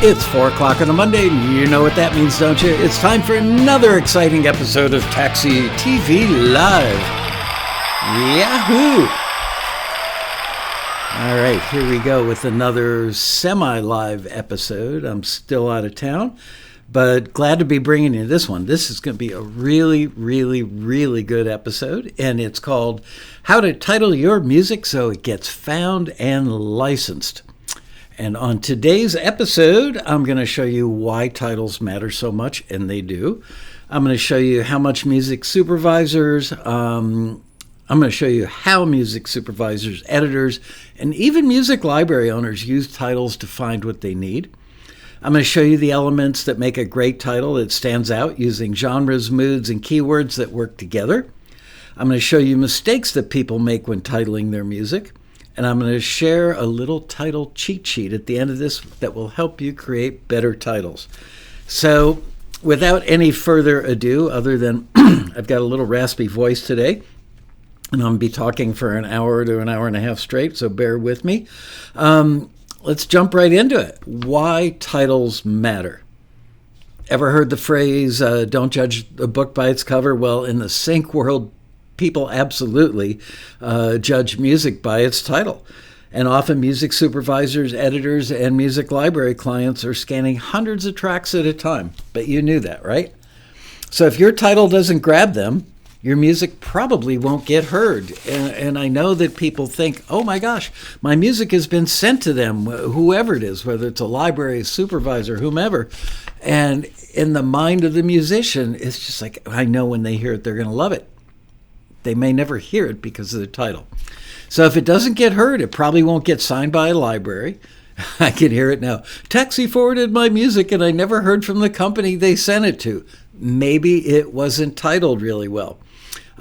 It's 4 o'clock on a Monday, and you know what that means, don't you? It's time for another exciting episode of Taxi TV Live. Yahoo! All right, here we go with another semi-live episode. I'm still out of town, but glad to be bringing you this one. This is going to be a really, really, really good episode, and it's called How to Title Your Music So It Gets Found and Licensed. And on today's episode, I'm going to show you why titles matter so much, and they do. I'm going to show you how much music supervisors, I'm going to show you how music supervisors, editors, and even music library owners use titles to find what they need. I'm going to show you the elements that make a great title that stands out using genres, moods, and keywords that work together. I'm going to show you mistakes that people make when titling their music. And I'm going to share a little title cheat sheet at the end of this that will help you create better titles. So without any further ado, other than I've got a little raspy voice today, and I'm going to be talking for an hour to an hour and a half straight, so bear with me. Let's jump right into it. Why titles matter. Ever heard the phrase, don't judge a book by its cover? Well, in the sync world, people absolutely judge music by its title. And often music supervisors, editors, and music library clients are scanning hundreds of tracks at a time. But you knew that, right? So if your title doesn't grab them, your music probably won't get heard. And I know that people think, oh my gosh, my music has been sent to them, whoever it is, whether it's a library, supervisor, whomever. And in the mind of the musician, it's just like, I know when they hear it, they're going to love it. They may never hear it because of the title. So if it doesn't get heard, it probably won't get signed by a library. I can hear it now. Taxi forwarded my music and I never heard from the company they sent it to. Maybe it wasn't titled really well.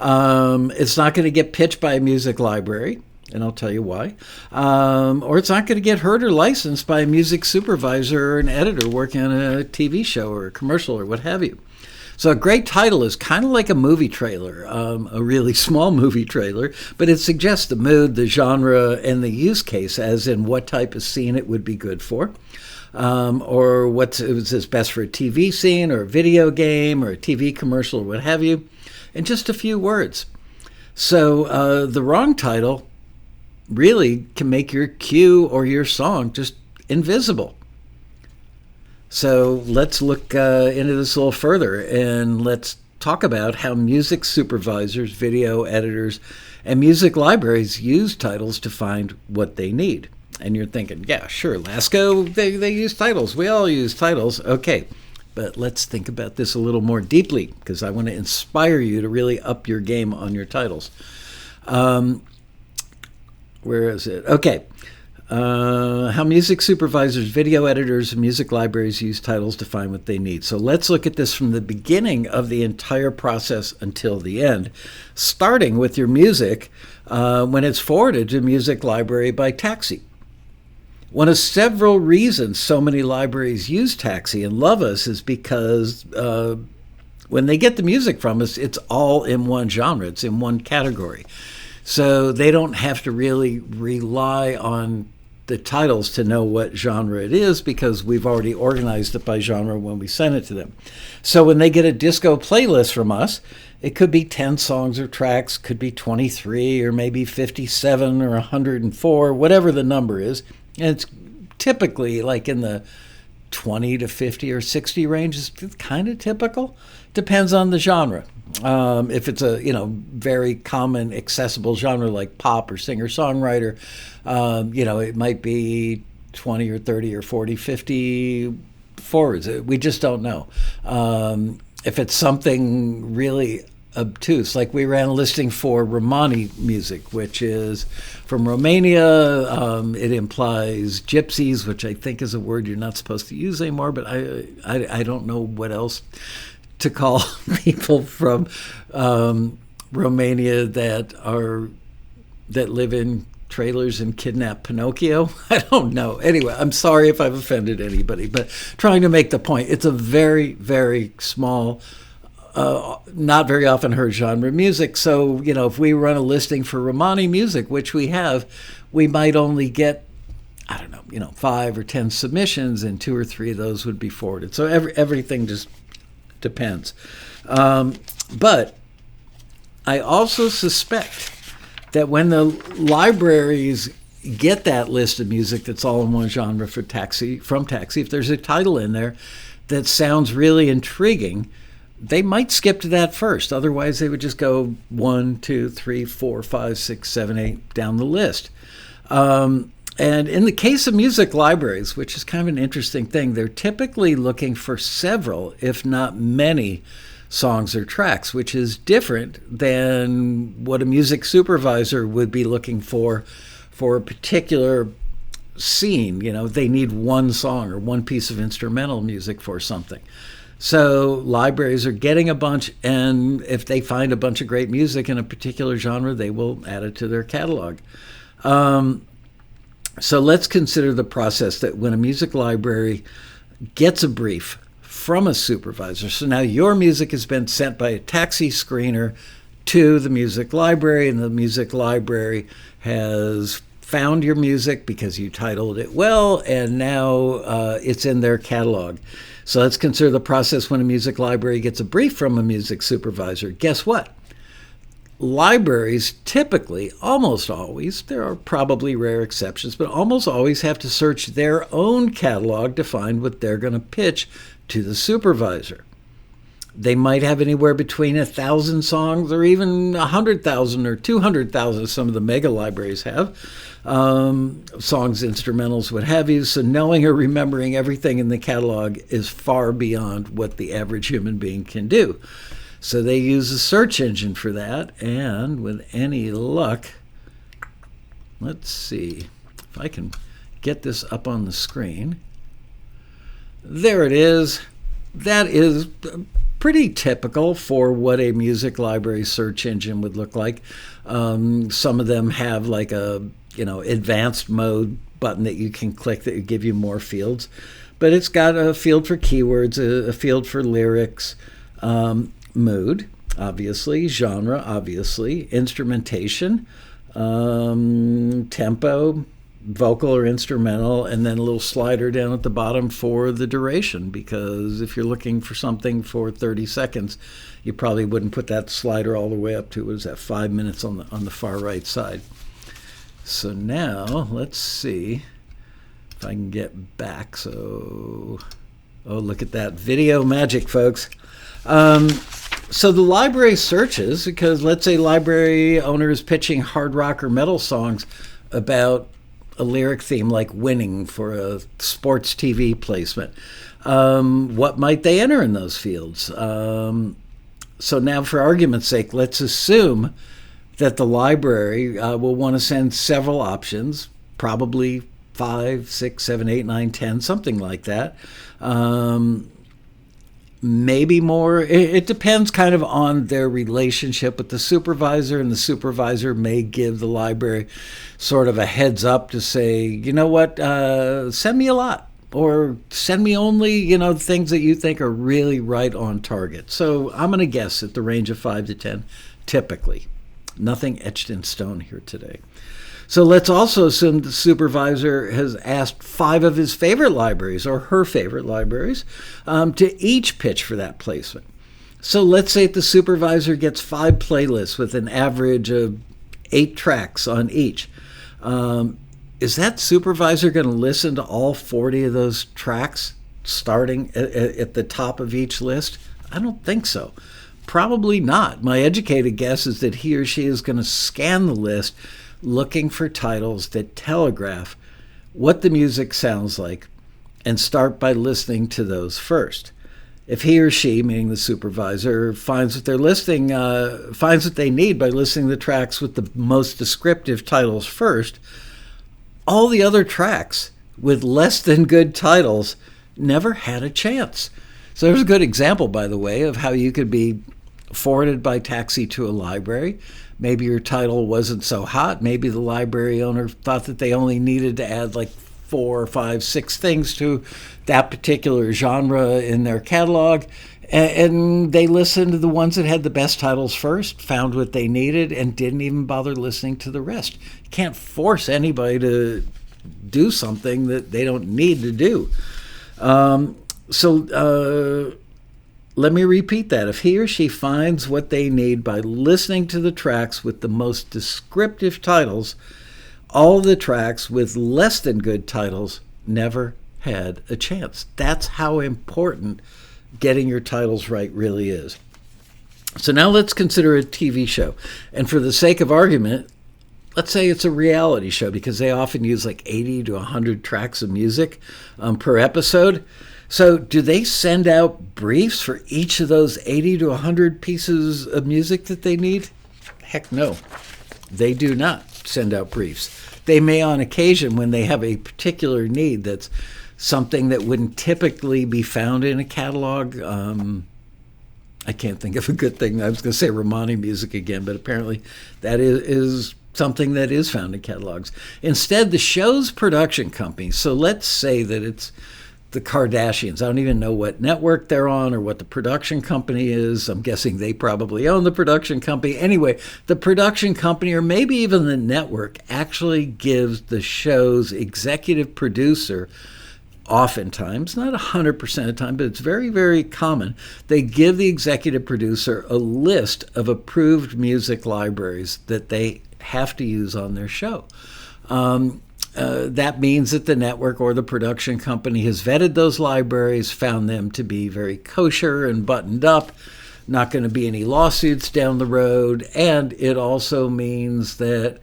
It's not going to get pitched by a music library, and I'll tell you why. Or it's not going to get heard or licensed by a music supervisor or an editor working on a TV show or a commercial or what have you. So a great title is kind of like a movie trailer, a really small movie trailer, but it suggests the mood, the genre, and the use case, as in what type of scene it would be good for, or what's best for a TV scene or a video game or a TV commercial or what have you, in just a few words. So the wrong title really can make your cue or your song just invisible. So let's look into this a little further, and let's talk about how music supervisors, video editors, and music libraries use titles to find what they need. And you're thinking, yeah, sure, Laskow, they use titles. We all use titles. Okay, but let's think about this a little more deeply, because I want to inspire you to really up your game on your titles. Where is it? Okay. How music supervisors, video editors, and music libraries use titles to find what they need. So let's look at this from the beginning of the entire process until the end, starting with your music when it's forwarded to music library by Taxi. One of several reasons so many libraries use Taxi and love us is because when they get the music from us, it's all in one genre, it's in one category. So they don't have to really rely on the titles to know what genre it is, because we've already organized it by genre when we send it to them. So when they get a disco playlist from us, it could be 10 songs or tracks, could be 23 or maybe 57 or 104, whatever the number is. And it's typically like in the 20 to 50 or 60 range. Is kind of typical. Depends on the genre. If it's a very common accessible genre like pop or singer-songwriter, it might be 20 or 30 or 40, 50 forwards. We just don't know. If it's something really obtuse, like we ran a listing for Romani music, which is from Romania. It implies gypsies, which I think is a word you're not supposed to use anymore, but I don't know what else to call people from Romania that live in trailers and kidnap Pinocchio. I don't know. Anyway, I'm sorry if I've offended anybody, but trying to make the point, it's a very, very small, not very often heard genre music. So, if we run a listing for Romani music, which we have, we might only get, I don't know, 5 or 10 submissions, and 2 or 3 of those would be forwarded. So everything just depends. But I also suspect that when the libraries get that list of music that's all in one genre from Taxi, if there's a title in there that sounds really intriguing, they might skip to that first. Otherwise, they would just go 1, 2, 3, 4, 5, 6, 7, 8 down the list. And in the case of music libraries, which is kind of an interesting thing, they're typically looking for several, if not many, songs or tracks, which is different than what a music supervisor would be looking for a particular scene. They need one song or one piece of instrumental music for something. So libraries are getting a bunch, and if they find a bunch of great music in a particular genre, they will add it to their catalog. So let's consider the process that when a music library gets a brief from a supervisor. So now your music has been sent by a taxi screener to the music library, and the music library has found your music because you titled it well, and now it's in their catalog. So let's consider the process when a music library gets a brief from a music supervisor. Guess what? Libraries typically, almost always, there are probably rare exceptions, but almost always have to search their own catalog to find what they're going to pitch to the supervisor. They might have anywhere between 1,000 songs or even 100,000 or 200,000. Some of the mega libraries have songs, instrumentals, what have you. So knowing or remembering everything in the catalog is far beyond what the average human being can do. So they use a search engine for that, and with any luck, let's see if I can get this up on the screen. There it is. That is pretty typical for what a music library search engine would look like. Some of them have like a advanced mode button that you can click that would give you more fields, but it's got a field for keywords, a field for lyrics, mood, obviously, genre, obviously, instrumentation, tempo, vocal or instrumental, and then a little slider down at the bottom for the duration, because if you're looking for something for 30 seconds, you probably wouldn't put that slider all the way up to, 5 minutes on the far right side. So now let's see if I can get back. So, look at that video magic, folks. So the library searches, because let's say library owner is pitching hard rock or metal songs about a lyric theme like winning for a sports TV placement. What might they enter in those fields? So now, for argument's sake, let's assume that the library will want to send several options, probably 5, 6, 7, 8, 9, 10, something like that. Maybe more. It depends kind of on their relationship with the supervisor, and the supervisor may give the library sort of a heads up to say, you know what, send me a lot, or send me only, things that you think are really right on target. So I'm going to guess at the range of 5 to 10, typically. Nothing etched in stone here today. So let's also assume the supervisor has asked 5 of his favorite libraries or her favorite libraries to each pitch for that placement. So let's say the supervisor gets 5 playlists with an average of 8 tracks on each. Is that supervisor going to listen to all 40 of those tracks starting at the top of each list? I don't think so. Probably not. My educated guess is that he or she is going to scan the list looking for titles that telegraph what the music sounds like and start by listening to those first. If he or she, meaning the supervisor, finds what they're listing, finds what they need by listening to the tracks with the most descriptive titles first, all the other tracks with less than good titles never had a chance. So there's a good example, by the way, of how you could be forwarded by taxi to a library. Maybe your title wasn't so hot. Maybe the library owner thought that they only needed to add like 4 or 5, 6 things to that particular genre in their catalog. And they listened to the ones that had the best titles first, found what they needed, and didn't even bother listening to the rest. You can't force anybody to do something that they don't need to do. So let me repeat that. If he or she finds what they need by listening to the tracks with the most descriptive titles, all the tracks with less than good titles never had a chance. That's how important getting your titles right really is. So now let's consider a TV show. And for the sake of argument, let's say it's a reality show, because they often use like 80 to 100 tracks of music per episode. So do they send out briefs for each of those 80 to 100 pieces of music that they need? Heck no. They do not send out briefs. They may on occasion, when they have a particular need that's something that wouldn't typically be found in a catalog. I can't think of a good thing. I was going to say Romani music again, but apparently that is something that is found in catalogs. Instead, the show's production company, so let's say that it's the Kardashians. I don't even know what network they're on or what the production company is. I'm guessing they probably own the production company. Anyway, the production company, or maybe even the network, actually gives the show's executive producer, oftentimes, not 100% of the time, but it's very, very common, they give the executive producer a list of approved music libraries that they have to use on their show. That means that the network or the production company has vetted those libraries, found them to be very kosher and buttoned up, not going to be any lawsuits down the road, and it also means that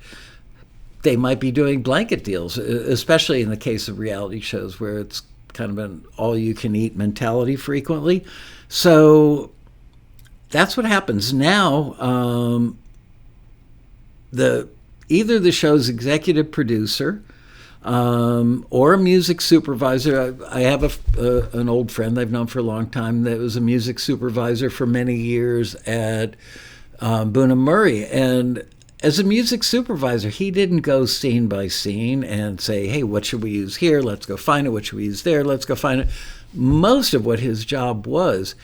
they might be doing blanket deals, especially in the case of reality shows where it's kind of an all-you-can-eat mentality frequently. So that's what happens now. Either the show's executive producer or a music supervisor. I have an old friend I've known for a long time that was a music supervisor for many years at Boone & Murray. And as a music supervisor, he didn't go scene by scene and say, hey, what should we use here? Let's go find it. What should we use there? Let's go find it. Most of what his job was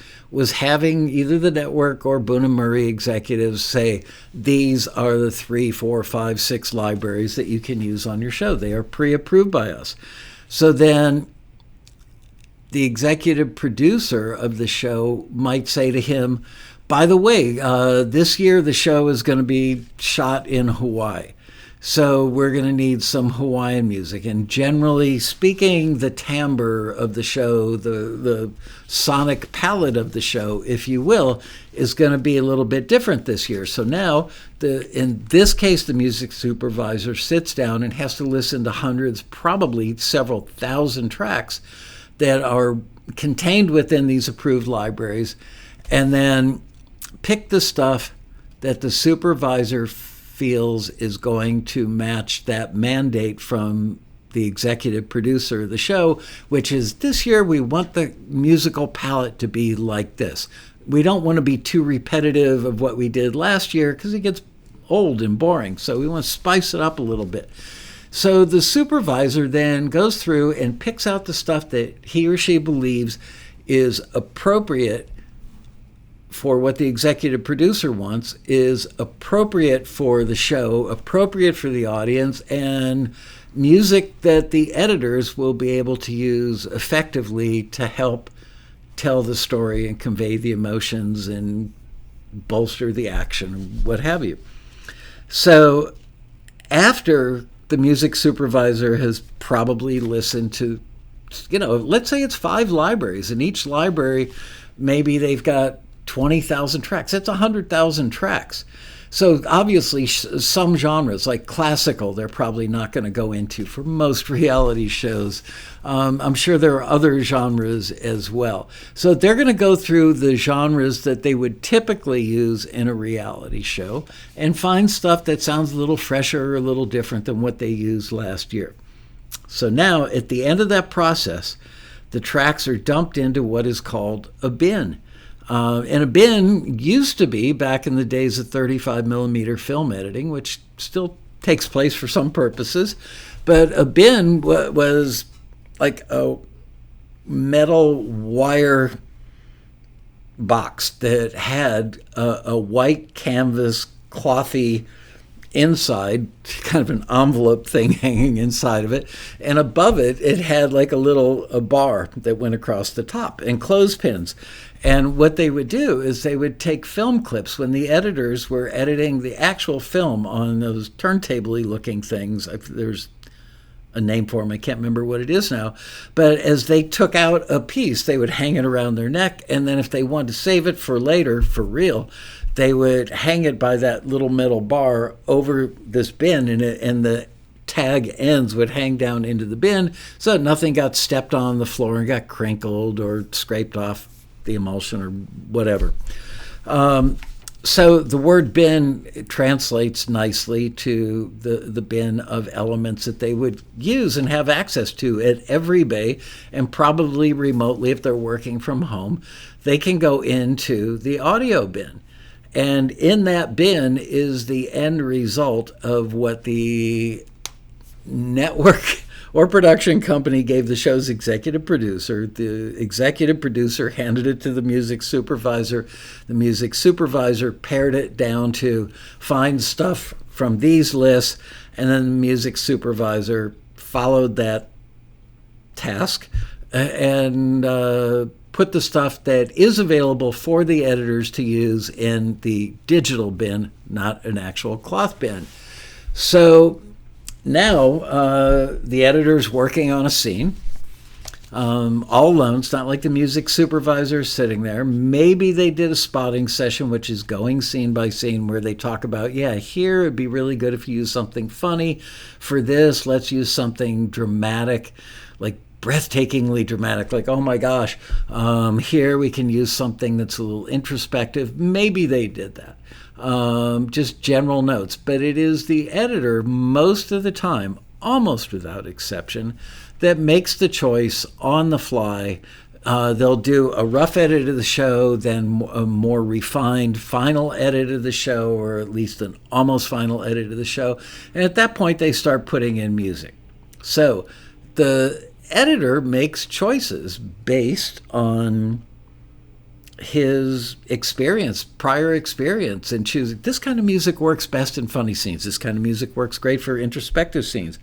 having either the network or Boone & Murray executives say, these are the 3, 4, 5, 6 libraries that you can use on your show. They are pre-approved by us. So then the executive producer of the show might say to him, by the way, this year the show is going to be shot in Hawaii. So we're going to need some Hawaiian music. And generally speaking, the timbre of the show, the sonic palette of the show, if you will, is going to be a little bit different this year. So now, in this case, the music supervisor sits down and has to listen to hundreds, probably several thousand tracks that are contained within these approved libraries, and then pick the stuff that the supervisor feels is going to match that mandate from the executive producer of the show, which is, this year we want the musical palette to be like this. We don't want to be too repetitive of what we did last year because it gets old and boring. So we want to spice it up a little bit. So the supervisor then goes through and picks out the stuff that he or she believes is appropriate for what the executive producer wants, is appropriate for the show, appropriate for the audience, and music that the editors will be able to use effectively to help tell the story and convey the emotions and bolster the action, what have you. So after the music supervisor has probably listened to, let's say it's 5 libraries, and each library, maybe they've got 20,000 tracks. That's 100,000 tracks. So obviously some genres like classical, they're probably not going to go into for most reality shows. I'm sure there are other genres as well. So they're going to go through the genres that they would typically use in a reality show and find stuff that sounds a little fresher or a little different than what they used last year. So now at the end of that process, the tracks are dumped into what is called a bin. And a bin used to be, back in the days of 35 millimeter film editing, which still takes place for some purposes, but a bin was like a metal wire box that had a white canvas clothy inside, kind of an envelope thing hanging inside of it, and above it, it had like a bar that went across the top and clothespins. And what they would do is they would take film clips when the editors were editing the actual film on those turntable-y looking things. There's a name for them. I can't remember what it is now. But as they took out a piece, they would hang it around their neck. And then if they wanted to save it for later, for real, they would hang it by that little metal bar over this bin, and the tag ends would hang down into the bin so that nothing got stepped on the floor and got crinkled or scraped off the emulsion or whatever. So the word bin translates nicely to the bin of elements that they would use and have access to at every bay, and probably remotely if they're working from home. They can go into the audio bin. And in that bin is the end result of what the network or production company gave the show's executive producer. The executive producer handed it to the music supervisor. The music supervisor pared it down to find stuff from these lists, and then the music supervisor followed that task and put the stuff that is available for the editors to use in the digital bin, not an actual cloth bin. So now the editor's working on a scene, all alone. It's not like the music supervisor is sitting there. Maybe they did a spotting session, which is going scene by scene, where they talk about, yeah, here it'd be really good if you use something funny. For this, let's use something dramatic, like breathtakingly dramatic, like, oh my gosh. Here we can use something that's a little introspective. Maybe they did that. Just general notes. But it is the editor most of the time, almost without exception, that makes the choice on the fly. They'll do a rough edit of the show, then a more refined final edit of the show, or at least an almost final edit of the show. And at that point, they start putting in music. So the editor makes choices based on his experience, prior experience, and choosing this kind of music works best in funny scenes. This kind of music works great for introspective scenes.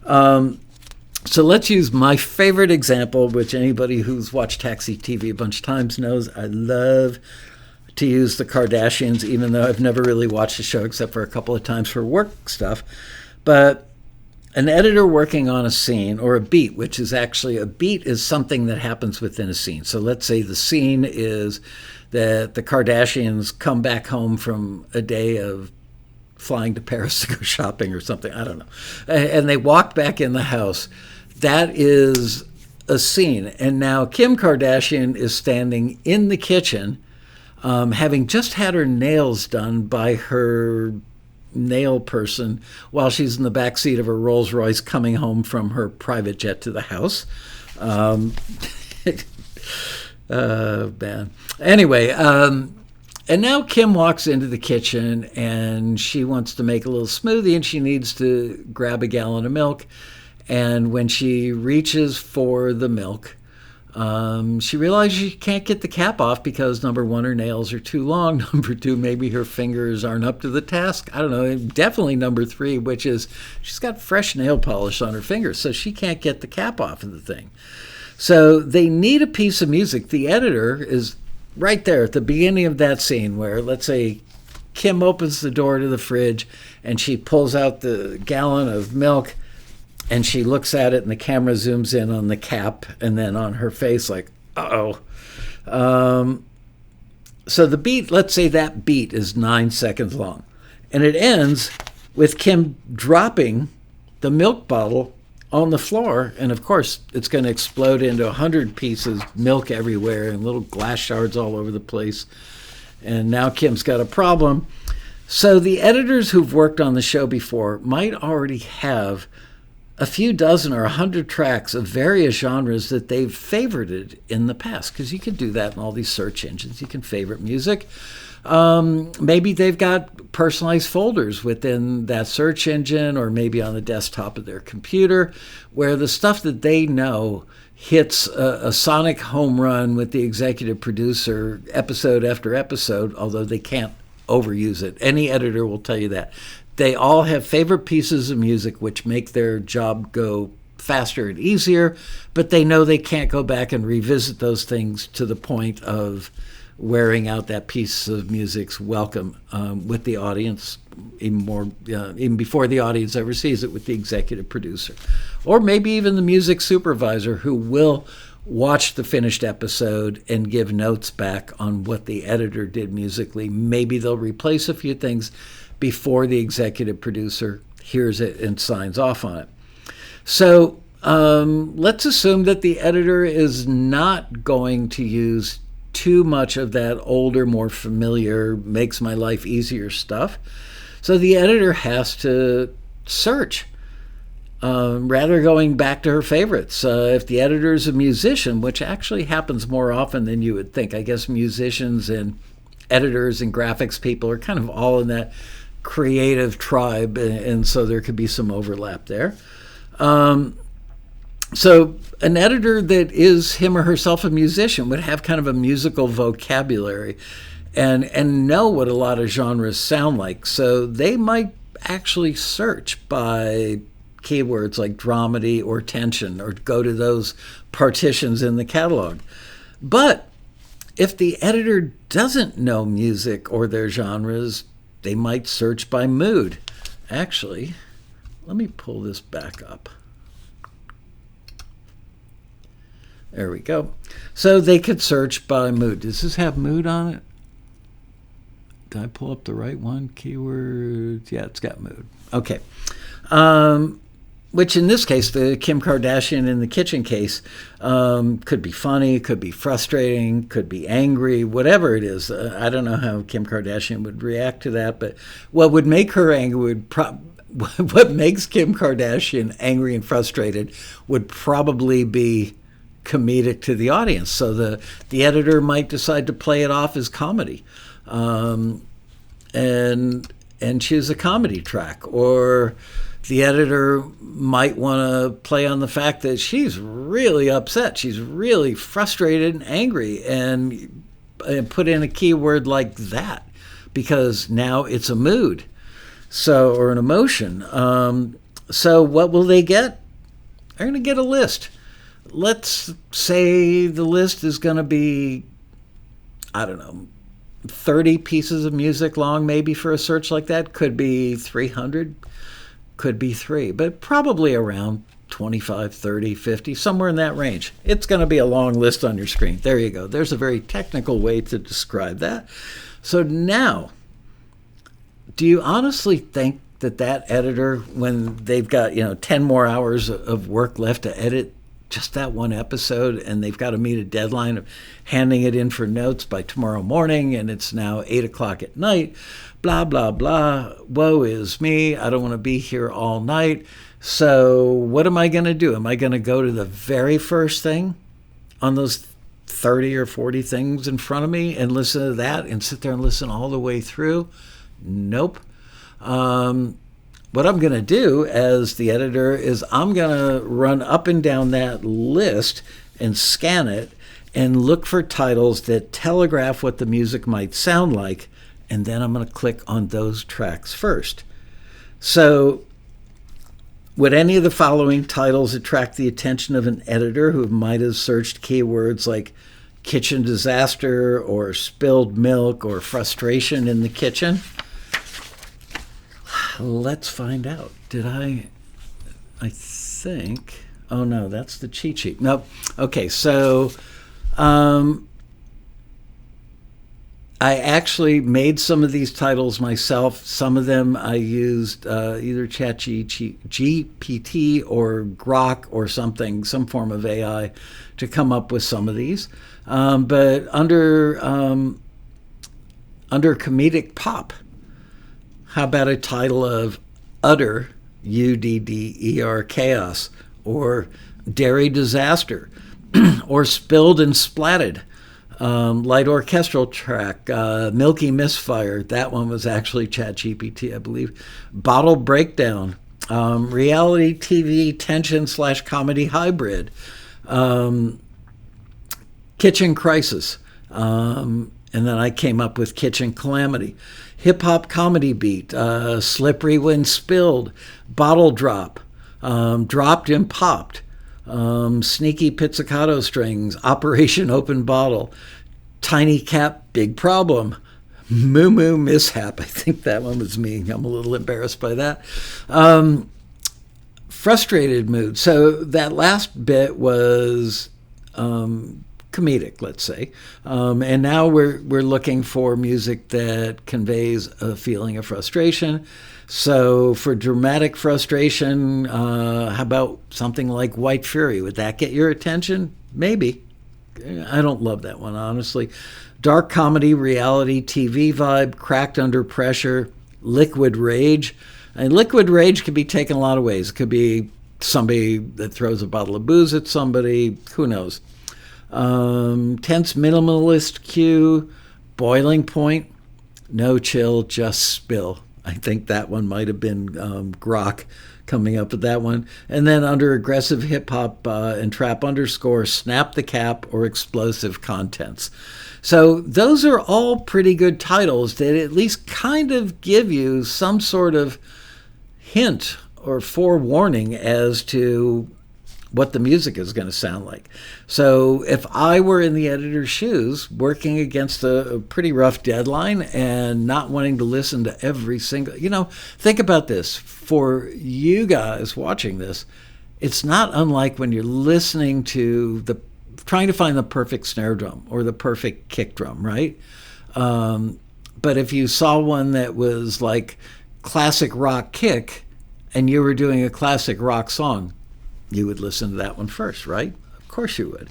So let's use my favorite example, which anybody who's watched Taxi TV a bunch of times knows. I love to use the Kardashians, even though I've never really watched the show except for a couple of times for work stuff. But an editor working on a scene, or a beat, which is actually a beat is something that happens within a scene. So let's say the scene is that the Kardashians come back home from a day of flying to Paris to go shopping or something. I don't know. And they walk back in the house. That is a scene. And now Kim Kardashian is standing in the kitchen, having just had her nails done by her nail person while she's in the back seat of her Rolls Royce coming home from her private jet to the house. Man. Anyway, and now Kim walks into the kitchen and she wants to make a little smoothie, and she needs to grab a gallon of milk. And when she reaches for the milk, she realizes she can't get the cap off because, number one, her nails are too long. Number two, maybe her fingers aren't up to the task. I don't know. Definitely number three, which is she's got fresh nail polish on her fingers, so she can't get the cap off of the thing. So they need a piece of music. The editor is right there at the beginning of that scene where, let's say, Kim opens the door to the fridge and she pulls out the gallon of milk, and she looks at it, and the camera zooms in on the cap and then on her face like, uh-oh. So the beat, let's say that beat is 9 seconds long. And it ends with Kim dropping the milk bottle on the floor. And, of course, it's going to explode into 100 pieces, milk everywhere, and little glass shards all over the place. And now Kim's got a problem. So the editors who've worked on the show before might already have a few dozen or 100 tracks of various genres that they've favorited in the past, because you can do that in all these search engines. You can favorite music. Maybe they've got personalized folders within that search engine, or maybe on the desktop of their computer, where the stuff that they know hits a sonic home run with the executive producer episode after episode, although they can't overuse it. Any editor will tell you that. They all have favorite pieces of music which make their job go faster and easier, but they know they can't go back and revisit those things to the point of wearing out that piece of music's welcome with the audience, even before the audience ever sees it, with the executive producer. Or maybe even the music supervisor, who will watch the finished episode and give notes back on what the editor did musically. Maybe they'll replace a few things before the executive producer hears it and signs off on it. So let's assume that the editor is not going to use too much of that older, more familiar, makes my life easier stuff. So the editor has to search, rather going back to her favorites. If the editor is a musician, which actually happens more often than you would think. I guess musicians and editors and graphics people are kind of all in that creative tribe, and so there could be some overlap there. So an editor that is him or herself a musician would have kind of a musical vocabulary and know what a lot of genres sound like. So they might actually search by keywords like dramedy or tension, or go to those partitions in the catalog. But if the editor doesn't know music or their genres, they might search by mood. Actually, let me pull this back up. There we go. So they could search by mood. Does this have mood on it? Did I pull up the right one? Keywords. Yeah, it's got mood. Okay. Which in this case, the Kim Kardashian in the kitchen case, could be funny, could be frustrating, could be angry, whatever it is. I don't know how Kim Kardashian would react to that, but what would make her angry what makes Kim Kardashian angry and frustrated would probably be comedic to the audience. So the editor might decide to play it off as comedy, and choose a comedy track. Or the editor might want to play on the fact that she's really upset, she's really frustrated and angry, and put in a keyword like that, because now it's a mood, or an emotion. So what will they get? They're going to get a list. Let's say the list is going to be, 30 pieces of music long, maybe, for a search like that. Could be 300, could be 3, but probably around 25, 30, 50, somewhere in that range. It's going to be a long list on your screen. There you go. There's a very technical way to describe that. So now, do you honestly think that editor, when they've got 10 more hours of work left to edit just that one episode, and they've got to meet a deadline of handing it in for notes by tomorrow morning, and it's now 8 o'clock at night, blah, blah, blah, woe is me, I don't want to be here all night, so what am I going to do? Am I going to go to the very first thing on those 30 or 40 things in front of me and listen to that and sit there and listen all the way through? Nope. What I'm going to do as the editor is I'm going to run up and down that list and scan it and look for titles that telegraph what the music might sound like, and then I'm going to click on those tracks first. So would any of the following titles attract the attention of an editor who might have searched keywords like kitchen disaster or spilled milk or frustration in the kitchen? Let's find out. Did I think, oh no, that's the cheat sheet. Nope. Okay, so I actually made some of these titles myself. Some of them I used either ChatGPT or Grok or something, some form of AI, to come up with some of these. But under comedic pop, how about a title of Utter, UDDER, Chaos, or Dairy Disaster, or Spilled and Splatted, light orchestral track, Milky Misfire, that one was actually ChatGPT, I believe, Bottle Breakdown, reality TV tension/comedy hybrid, Kitchen Crisis, And then I came up with Kitchen Calamity. Hip-hop comedy beat, slippery when spilled, bottle drop, dropped and popped, sneaky pizzicato strings, Operation Open Bottle, tiny cap, big problem, moo moo mishap. I think that one was me. I'm a little embarrassed by that. Frustrated mood. So that last bit was comedic, let's say. And now we're looking for music that conveys a feeling of frustration. So for dramatic frustration, how about something like White Fury? Would that get your attention? Maybe. I don't love that one, honestly. Dark comedy, reality, TV vibe, cracked under pressure, liquid rage. And liquid rage can be taken a lot of ways. It could be somebody that throws a bottle of booze at somebody. Who knows? Tense minimalist cue, boiling point, no chill, just spill. I think that one might have been Grok coming up with that one. And then under aggressive hip-hop and trap underscore, snap the cap or explosive contents. So those are all pretty good titles that at least kind of give you some sort of hint or forewarning as to what the music is going to sound like. So if I were in the editor's shoes, working against a pretty rough deadline and not wanting to listen to every single, think about this. For you guys watching this, it's not unlike when you're listening to trying to find the perfect snare drum or the perfect kick drum, right? But if you saw one that was like classic rock kick and you were doing a classic rock song, you would listen to that one first, right? Of course you would.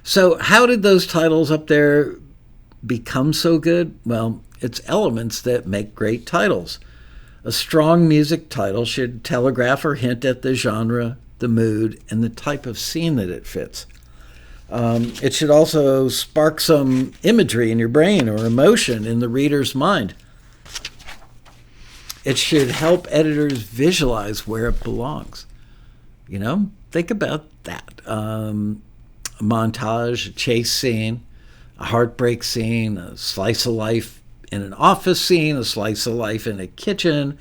So how did those titles up there become so good? Well, it's elements that make great titles. A strong music title should telegraph or hint at the genre, the mood, and the type of scene that it fits. It should also spark some imagery in your brain or emotion in the reader's mind. It should help editors visualize where it belongs. Think about that. A montage, a chase scene, a heartbreak scene, a slice of life in an office scene, a slice of life in a kitchen,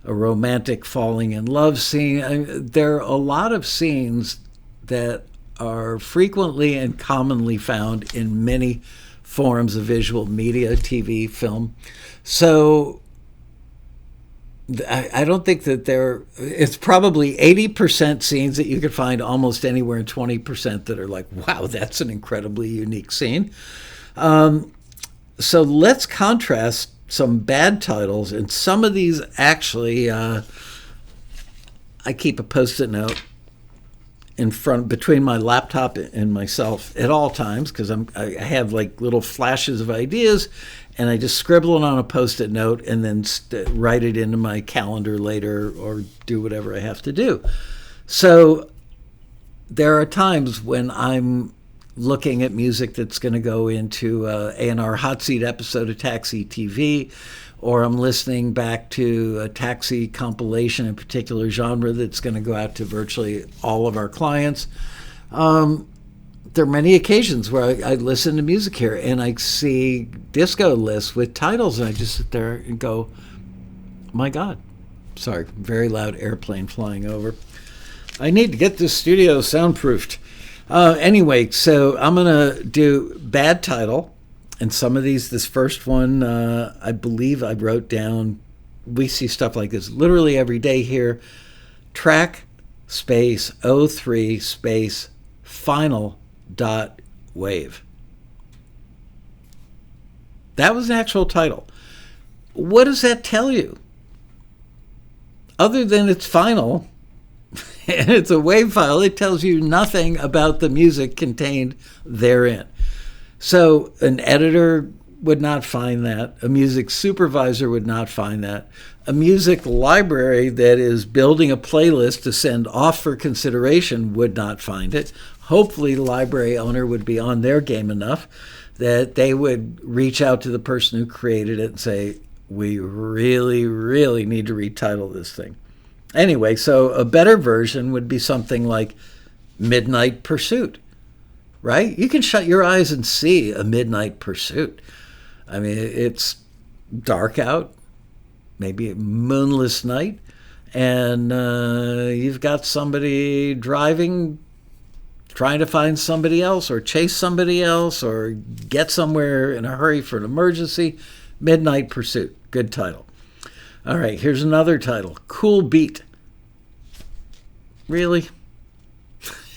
a romantic falling in love scene. There are a lot of scenes that are frequently and commonly found in many forms of visual media, TV, film. So I don't think that it's probably 80% scenes that you could find almost anywhere and 20% that are like, wow, that's an incredibly unique scene. So let's contrast some bad titles. And some of these actually, I keep a Post-it note in front between my laptop and myself at all times because I have like little flashes of ideas. And I just scribble it on a Post-it note and then write it into my calendar later or do whatever I have to do. So there are times when I'm looking at music that's going to go into A&R Hot Seat episode of Taxi TV, or I'm listening back to a Taxi compilation in a particular genre that's going to go out to virtually all of our clients. There are many occasions where I listen to music here and I see disco lists with titles and I just sit there and go, my God. Sorry, very loud airplane flying over. I need to get this studio soundproofed. Anyway, so I'm going to do bad title. And some of these, this first one, I believe I wrote down, we see stuff like this literally every day here. Track space 03 space final dot wave. That was an actual title. What does that tell you? Other than it's final and it's a wave file, it tells you nothing about the music contained therein. So an editor would not find that. A music supervisor would not find that. A music library that is building a playlist to send off for consideration would not find it. Hopefully the library owner would be on their game enough that they would reach out to the person who created it and say, we really, really need to retitle this thing. Anyway, so a better version would be something like Midnight Pursuit, right? You can shut your eyes and see a Midnight Pursuit. I mean, it's dark out, maybe a moonless night, and you've got somebody driving, trying to find somebody else or chase somebody else or get somewhere in a hurry for an emergency. Midnight Pursuit. Good title. All right, here's another title. Cool Beat. Really?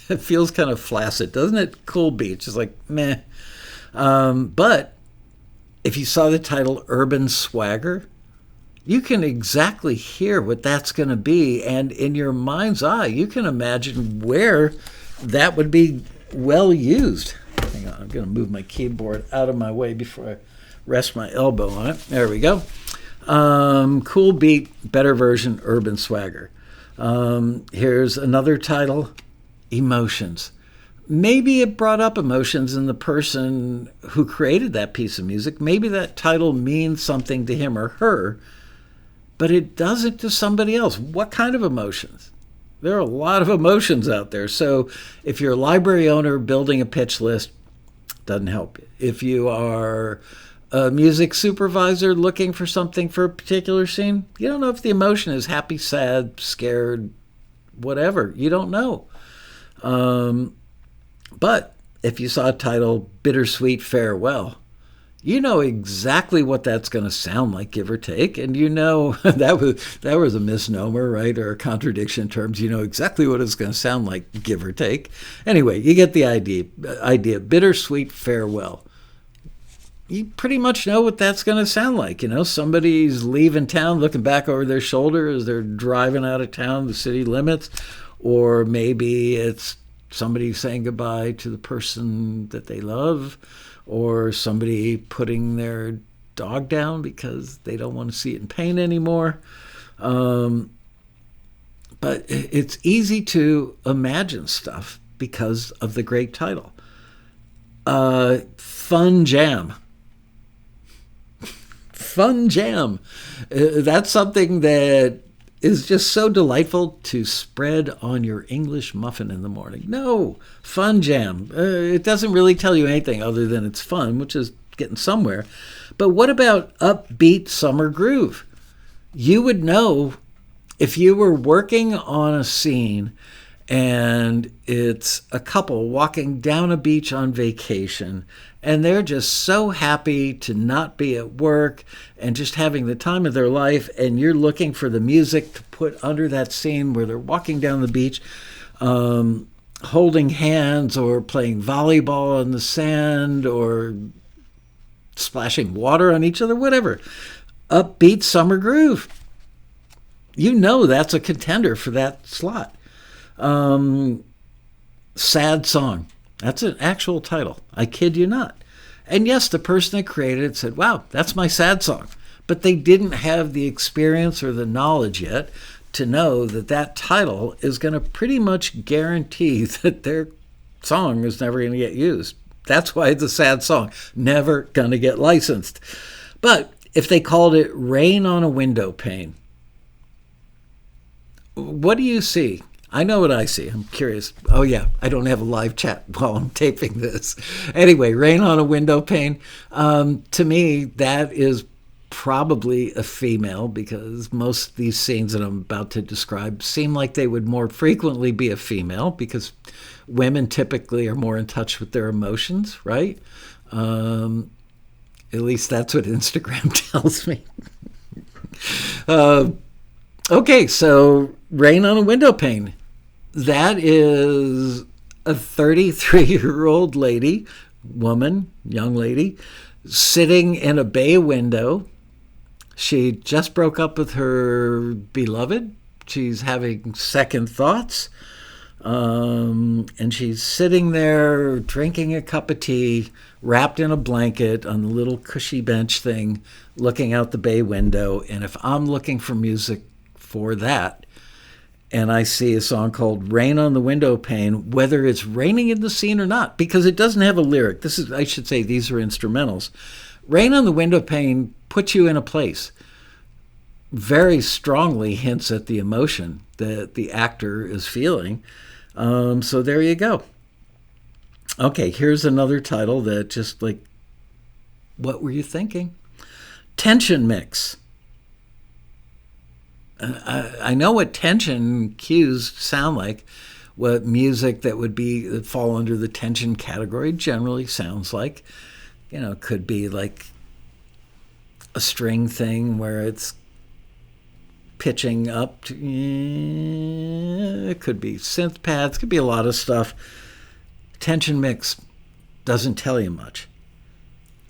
It feels kind of flaccid, doesn't it? Cool Beat. Just like, meh. But if you saw the title Urban Swagger, you can exactly hear what that's going to be. And in your mind's eye, you can imagine where that would be well used. Hang on, I'm going to move my keyboard out of my way before I rest my elbow on it. There we go. Cool Beat, better version, Urban Swagger. Here's another title, Emotions. Maybe it brought up emotions in the person who created that piece of music. Maybe that title means something to him or her, but it doesn't to somebody else. What kind of emotions? There are a lot of emotions out there. So if you're a library owner building a pitch list, doesn't help you. If you are a music supervisor looking for something for a particular scene, you don't know if the emotion is happy, sad, scared, whatever. You don't know. But if you saw a title, Bittersweet Farewell, you know exactly what that's going to sound like, give or take. And you know that was a misnomer, right? Or a contradiction in terms. You know exactly what it's going to sound like, give or take. Anyway, you get the idea. Bittersweet Farewell. You pretty much know what that's going to sound like. You know, somebody's leaving town, looking back over their shoulder as they're driving out of town, the city limits. Or maybe it's somebody saying goodbye to the person that they love, or somebody putting their dog down because they don't want to see it in pain anymore. But it's easy to imagine stuff because of the great title. Fun Jam. Fun Jam. That's something that is just so delightful to spread on your English muffin in the morning. No, Fun Jam. It doesn't really tell you anything other than it's fun, which is getting somewhere. But what about upbeat summer groove? You would know if you were working on a scene and it's a couple walking down a beach on vacation, and they're just so happy to not be at work and just having the time of their life, and you're looking for the music to put under that scene where they're walking down the beach, holding hands or playing volleyball in the sand or splashing water on each other, whatever. Upbeat summer groove. You know that's a contender for that slot. Sad Song. That's an actual title. I kid you not. And yes, the person that created it said, wow, that's my sad song. But they didn't have the experience or the knowledge yet to know that that title is going to pretty much guarantee that their song is never going to get used. That's why it's a sad song. Never going to get licensed. But if they called it Rain on a Window Pane, what do you see? I know what I see. I'm curious. Oh, yeah, I don't have a live chat while I'm taping this. Anyway, Rain on a Window Pane. To me, that is probably a female, because most of these scenes that I'm about to describe seem like they would more frequently be a female, because women typically are more in touch with their emotions, right? At least that's what Instagram tells me. Okay, so Rain on a Window Pane. That is a 33-year-old lady, woman, young lady, sitting in a bay window. She just broke up with her beloved. She's having second thoughts. And she's sitting there drinking a cup of tea, wrapped in a blanket on the little cushy bench thing, looking out the bay window. And if I'm looking for music for that, and I see a song called Rain on the Window Pane, whether it's raining in the scene or not, because it doesn't have a lyric. I should say these are instrumentals. Rain on the Window Pane puts you in a place. Very strongly hints at the emotion that the actor is feeling. So there you go. Okay, here's another title that just like What were you thinking? Tension mix. I know what tension cues sound like. What music that would fall under the tension category generally sounds like. Could be like a string thing where it's pitching up. It could be synth pads. Could be a lot of stuff. Tension mix doesn't tell you much.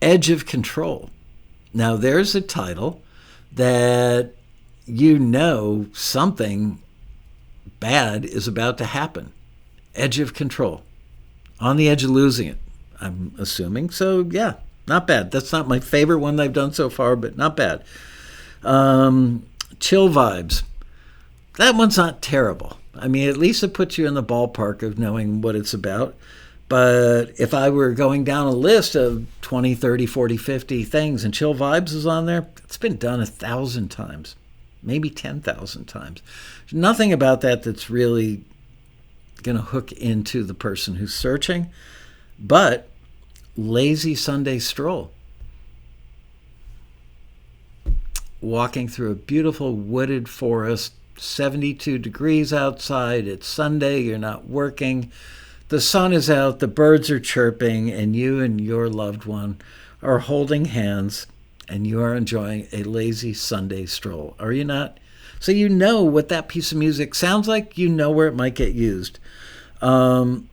Edge of control. Now there's a title that something bad is about to happen. Edge of control. On the edge of losing it, I'm assuming. So yeah, not bad. That's not my favorite one I've done so far, but not bad. Chill vibes. That one's not terrible. I mean, at least it puts you in the ballpark of knowing what it's about. But if I were going down a list of 20, 30, 40, 50 things and chill vibes is on there, it's been done 1,000 times, maybe 10,000 times. There's nothing about that that's really going to hook into the person who's searching. But lazy Sunday stroll. Walking through a beautiful wooded forest, 72 degrees outside, it's Sunday, you're not working. The sun is out, the birds are chirping, and you and your loved one are holding hands, and you are enjoying a lazy Sunday stroll. Are you not? So you know what that piece of music sounds like. You know where it might get used. Here's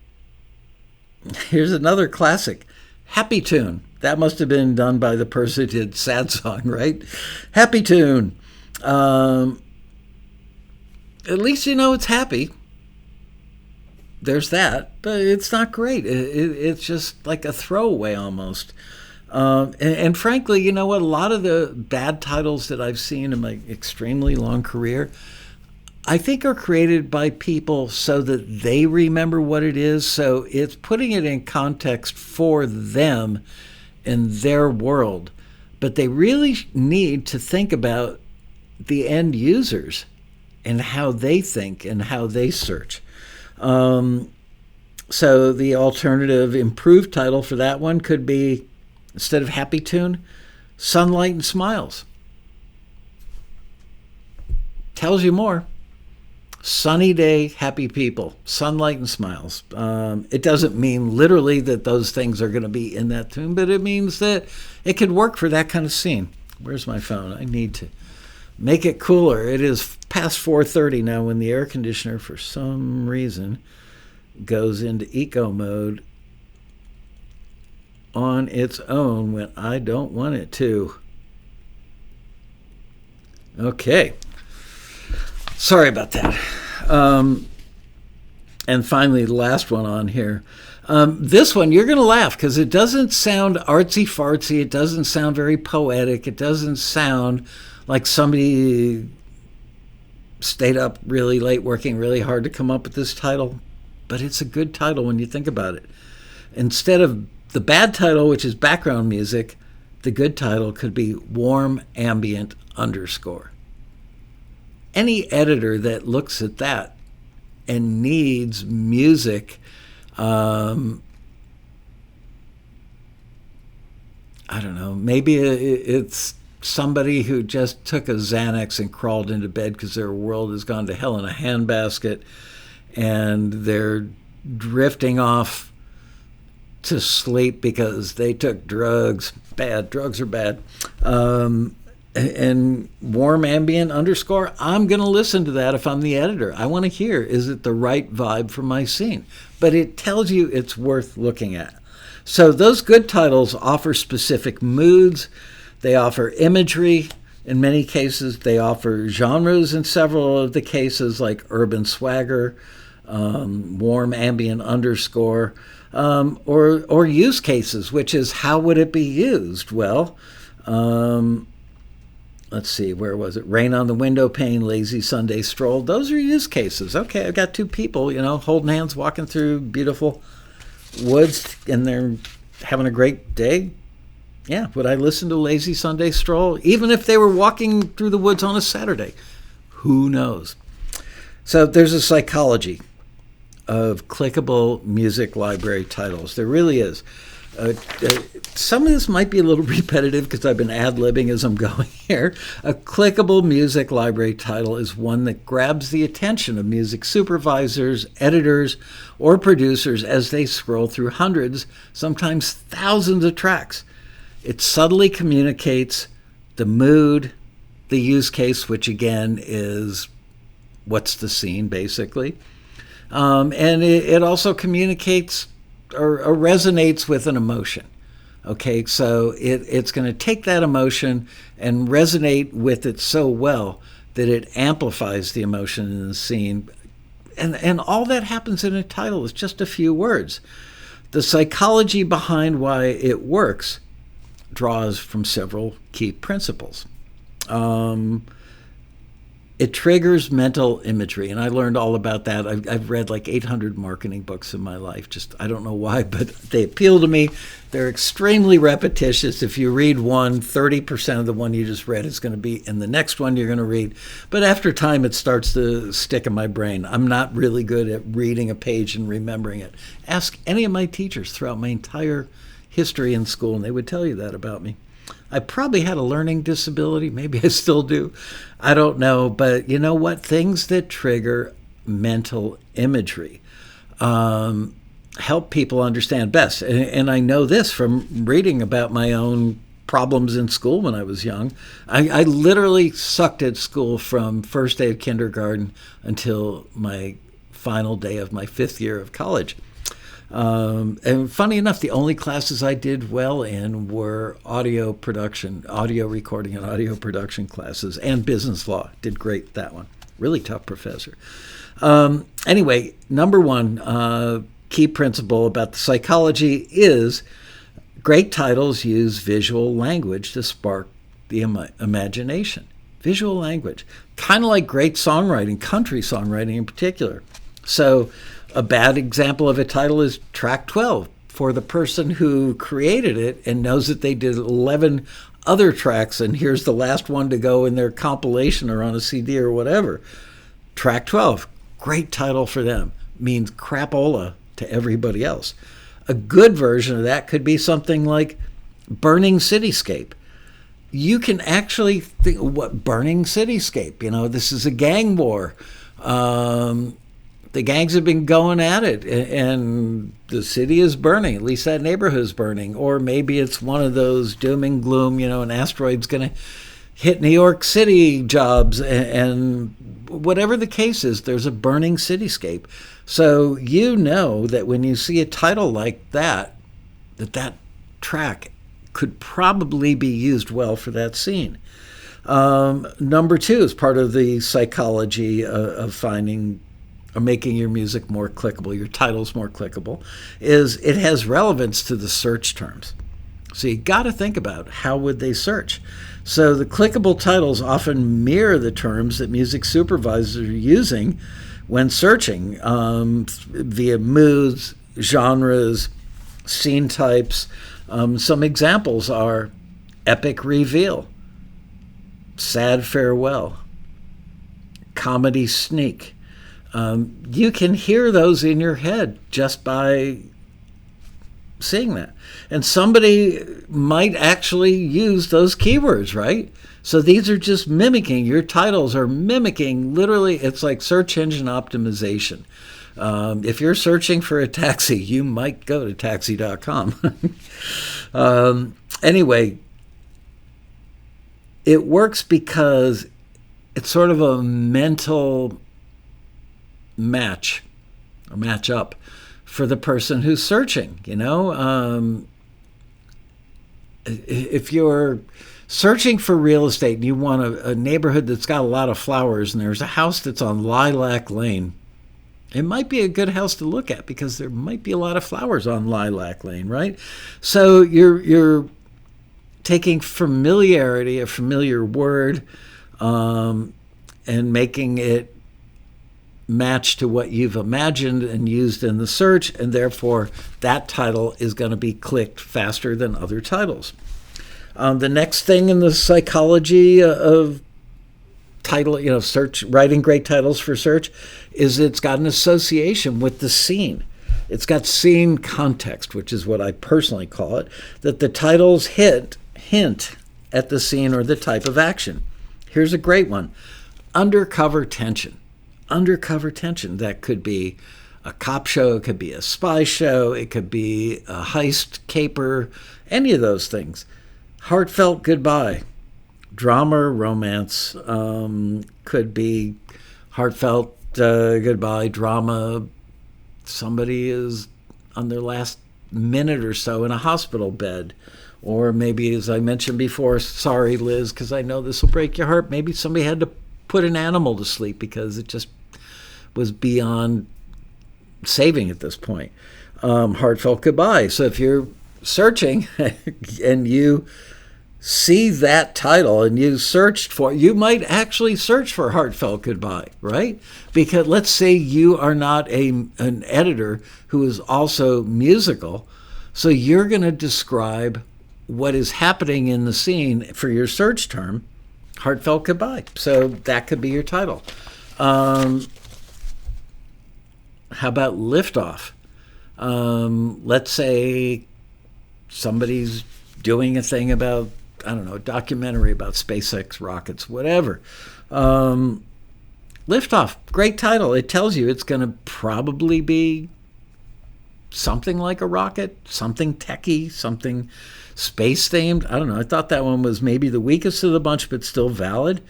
another classic. Happy Tune. That must have been done by the person who did Sad Song, right? Happy Tune. At least you know it's happy. There's that, but it's not great. It's just like a throwaway almost. And frankly, you know what? A lot of the bad titles that I've seen in my extremely long career, I think are created by people so that they remember what it is. So it's putting it in context for them in their world. But they really need to think about the end users and how they think and how they search. So the alternative improved title for that one could be, instead of Happy Tune, Sunlight and Smiles. Tells you more. Sunny day, happy people. Sunlight and smiles. It doesn't mean literally that those things are going to be in that tune, but it means that it could work for that kind of scene. Where's my phone? I need to make it cooler. It is past 4:30 now when the air conditioner, for some reason, goes into eco mode on its own when I don't want it to. Okay. Sorry about that. And finally, the last one on here. This one, you're going to laugh because it doesn't sound artsy-fartsy. It doesn't sound very poetic. It doesn't sound like somebody stayed up really late working really hard to come up with this title. But it's a good title when you think about it. Instead of the bad title, which is background music, the good title could be Warm Ambient _ Any editor that looks at that and needs music, I don't know, maybe it's somebody who just took a Xanax and crawled into bed because their world has gone to hell in a handbasket and they're drifting off to sleep because they took drugs. Bad. Drugs are bad. And Warm Ambient _ I'm going to listen to that if I'm the editor. I want to hear, is it the right vibe for my scene? But it tells you it's worth looking at. So those good titles offer specific moods. They offer imagery. In many cases, they offer genres in several of the cases, like urban swagger, Warm Ambient _ or use cases, which is how would it be used? Well, let's see, where was it? Rain on the window pane, lazy Sunday stroll. Those are use cases. Okay, I've got two people, holding hands, walking through beautiful woods, and they're having a great day. Yeah, would I listen to lazy Sunday stroll? Even if they were walking through the woods on a Saturday. Who knows? So there's a psychology of clickable music library titles. There really is. Some of this might be a little repetitive because I've been ad-libbing as I'm going here. A clickable music library title is one that grabs the attention of music supervisors, editors, or producers as they scroll through hundreds, sometimes thousands of tracks. It subtly communicates the mood, the use case, which again is what's the scene, basically. And it also communicates or resonates with an emotion. Okay, so it's going to take that emotion and resonate with it so well that it amplifies the emotion in the scene. And all that happens in a title is just a few words. The psychology behind why it works draws from several key principles. It triggers mental imagery, and I learned all about that. I've read like 800 marketing books in my life. Just, I don't know why, but they appeal to me. They're extremely repetitious. If you read one, 30% of the one you just read is going to be in the next one you're going to read. But after time, it starts to stick in my brain. I'm not really good at reading a page and remembering it. Ask any of my teachers throughout my entire history in school, and they would tell you that about me. I probably had a learning disability. Maybe I still do. I don't know. But you know what? Things that trigger mental imagery help people understand best. And I know this from reading about my own problems in school when I was young. I literally sucked at school from first day of kindergarten until my final day of my 5th year of college. And funny enough, the only classes I did well in were audio production, audio recording and audio production classes, and business law. Did great that one. Really tough professor. Anyway, number one key principle about the psychology is great titles use visual language to spark the imagination. Visual language. Kind of like great songwriting, country songwriting in particular. So a bad example of a title is track 12 for the person who created it and knows that they did 11 other tracks and here's the last one to go in their compilation or on a CD or whatever. Track 12, great title for them, means crapola to everybody else. A good version of that could be something like Burning Cityscape. You can actually think, what, Burning Cityscape? You know, this is a gang war. The gangs have been going at it, and the city is burning. At least that neighborhood is burning. Or maybe it's one of those doom and gloom, you know, an asteroid's going to hit New York City jobs. And whatever the case is, there's a burning cityscape. So you know that when you see a title like that, that track could probably be used well for that scene. Number two is part of the psychology of finding or making your music more clickable, your titles more clickable, is it has relevance to the search terms. So you got to think about how would they search. So the clickable titles often mirror the terms that music supervisors are using when searching via moods, genres, scene types. Some examples are epic reveal, sad farewell, comedy sneak. You can hear those in your head just by seeing that. And somebody might actually use those keywords, right? So these are just mimicking. Your titles are mimicking, literally, it's like search engine optimization. If you're searching for a taxi, you might go to taxi.com. Anyway, it works because it's sort of a mental match up for the person who's searching. You know, if you're searching for real estate and you want a neighborhood that's got a lot of flowers and there's a house that's on Lilac Lane, it might be a good house to look at because there might be a lot of flowers on Lilac Lane, right? So you're taking familiarity, a familiar word, and making it match to what you've imagined and used in the search, and therefore that title is going to be clicked faster than other titles. The next thing in the psychology of title, you know, search, writing great titles for search, is it's got an association with the scene. It's got scene context, which is what I personally call it, that the titles hint at the scene or the type of action. Here's a great one. Undercover tension. Undercover tension. That could be a cop show, it could be a spy show, it could be a heist, caper, any of those things. Heartfelt goodbye. Drama, romance, could be heartfelt goodbye, drama. Somebody is on their last minute or so in a hospital bed. Or maybe, as I mentioned before, sorry, Liz, because I know this will break your heart. Maybe somebody had to put an animal to sleep because it just was beyond saving at this point. Heartfelt goodbye. So if you're searching and you see that title and you searched for it, you might actually search for heartfelt goodbye, right? Because let's say you are not an editor who is also musical, so you're going to describe what is happening in the scene for your search term, heartfelt goodbye. So that could be your title. How about liftoff? Let's say somebody's doing a thing about, I don't know, a documentary about SpaceX rockets, whatever. Liftoff, great title. It tells you it's going to probably be something like a rocket, something techie, something space themed. I don't know. I thought that one was maybe the weakest of the bunch, but still valid.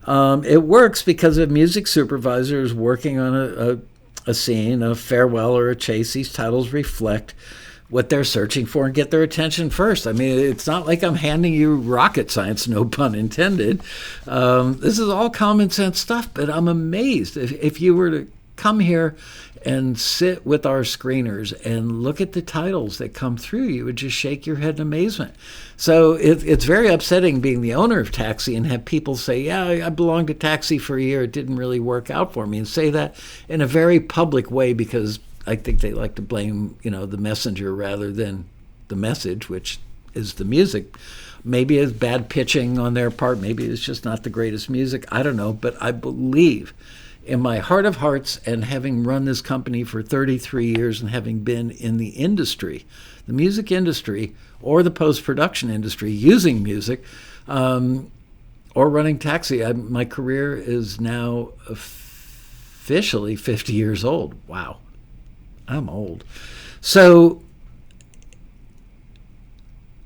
It works because a music supervisor is working on a scene, a farewell or a chase. These titles reflect what they're searching for and get their attention first. I mean, it's not like I'm handing you rocket science, no pun intended. This is all common sense stuff, but I'm amazed. If you were to come here and sit with our screeners and look at the titles that come through, you would just shake your head in amazement. So it's very upsetting being the owner of Taxi and have people say, yeah, I belonged to Taxi for a year, it didn't really work out for me, and say that in a very public way because I think they like to blame, the messenger rather than the message, which is the music. Maybe it's bad pitching on their part, maybe it's just not the greatest music, I don't know, but I believe in my heart of hearts, and having run this company for 33 years and having been in the industry, the music industry or the post-production industry using music or running Taxi, my career is now officially 50 years old. Wow, I'm old. So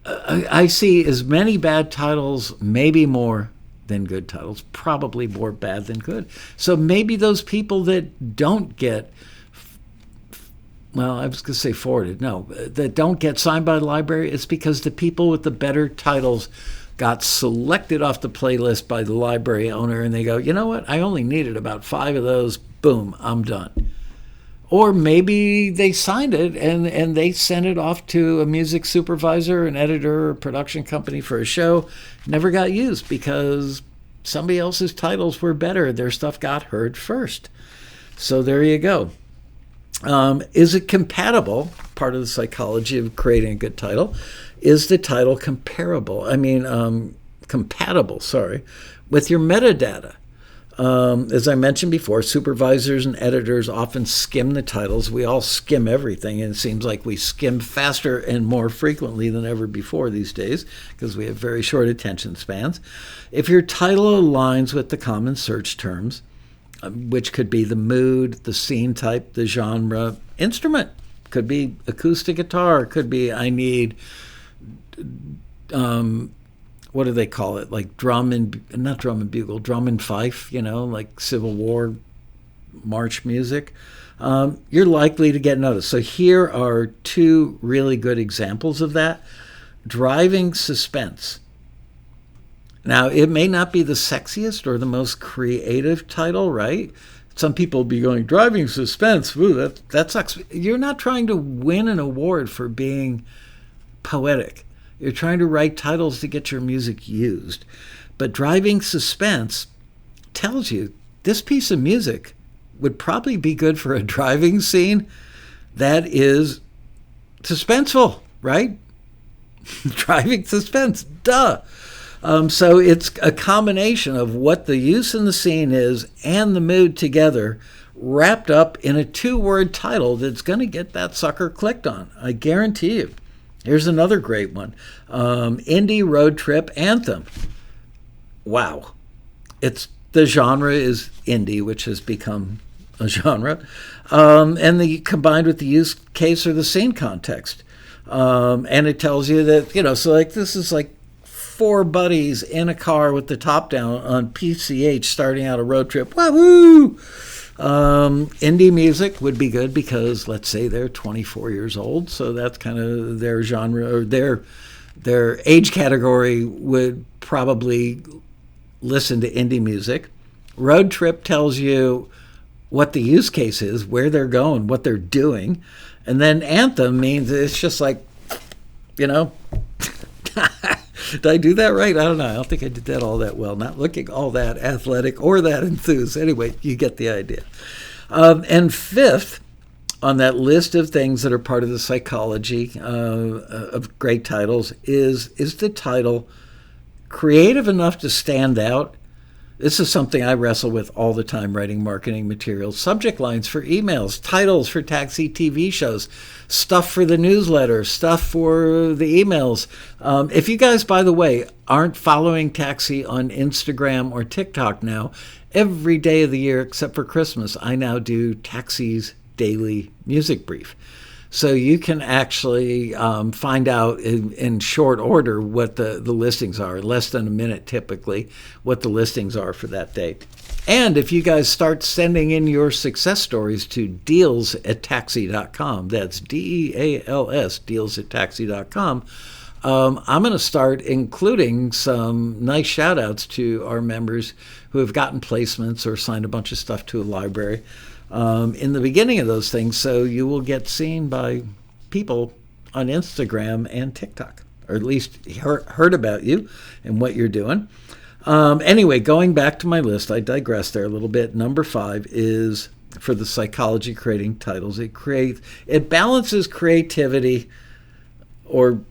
I see as many bad titles, maybe more than good titles, probably more bad than good. So maybe those people that don't get, well, I was going to say forwarded, no, that don't get signed by the library, it's because the people with the better titles got selected off the playlist by the library owner and they go, you know what, I only needed about 5 of those, boom, I'm done. Or maybe they signed it and they sent it off to a music supervisor, an editor, or production company for a show, never got used because somebody else's titles were better. Their stuff got heard first. So there you go. Is it compatible? Part of the psychology of creating a good title. Is the title compatible with your metadata? As I mentioned before, supervisors and editors often skim the titles. We all skim everything, and it seems like we skim faster and more frequently than ever before these days because we have very short attention spans. If your title aligns with the common search terms, which could be the mood, the scene type, the genre, instrument, could be acoustic guitar, could be I need what do they call it? Like not drum and bugle, drum and fife, like Civil War march music. You're likely to get noticed. So here are 2 really good examples of that. Driving suspense. Now, it may not be the sexiest or the most creative title, right? Some people will be going, driving suspense, ooh, that sucks. You're not trying to win an award for being poetic. You're trying to write titles to get your music used. But driving suspense tells you this piece of music would probably be good for a driving scene that is suspenseful, right? Driving suspense, duh. So it's a combination of what the use in the scene is and the mood together wrapped up in a 2-word title that's going to get that sucker clicked on. I guarantee you. Here's another great one. Indie Road Trip Anthem. Wow. The genre is indie, which has become a genre. And combined with the use case or the scene context. And it tells you that, so like this is like 4 buddies in a car with the top down on PCH starting out a road trip. Wahoo! Indie music would be good because let's say they're 24 years old, so that's kind of their genre, or their age category would probably listen to indie music. Road trip tells you what the use case is, where they're going, what they're doing. And then anthem means it's just like, did I do that right? I don't know. I don't think I did that all that well. Not looking all that athletic or that enthused. Anyway, you get the idea. And fifth on that list of things that are part of the psychology of great titles is the title creative enough to stand out. This is something I wrestle with all the time writing marketing materials. Subject lines for emails, titles for taxi TV shows, stuff for the newsletter, stuff for the emails. If you guys, by the way, aren't following Taxi on Instagram or TikTok now, every day of the year except for Christmas, I now do Taxi's daily music brief. So you can actually find out in short order what the listings are, less than a minute typically, what the listings are for that day. And if you guys start sending in your success stories to deals@taxi.com, that's DEALS, deals@taxi.com, I'm going to start including some nice shout outs to our members who have gotten placements or signed a bunch of stuff to a library. In the beginning of those things, so you will get seen by people on Instagram and TikTok, or at least heard about you and what you're doing. Anyway, going back to my list, I digressed there a little bit. Number 5 is for the psychology creating titles. It balances creativity, or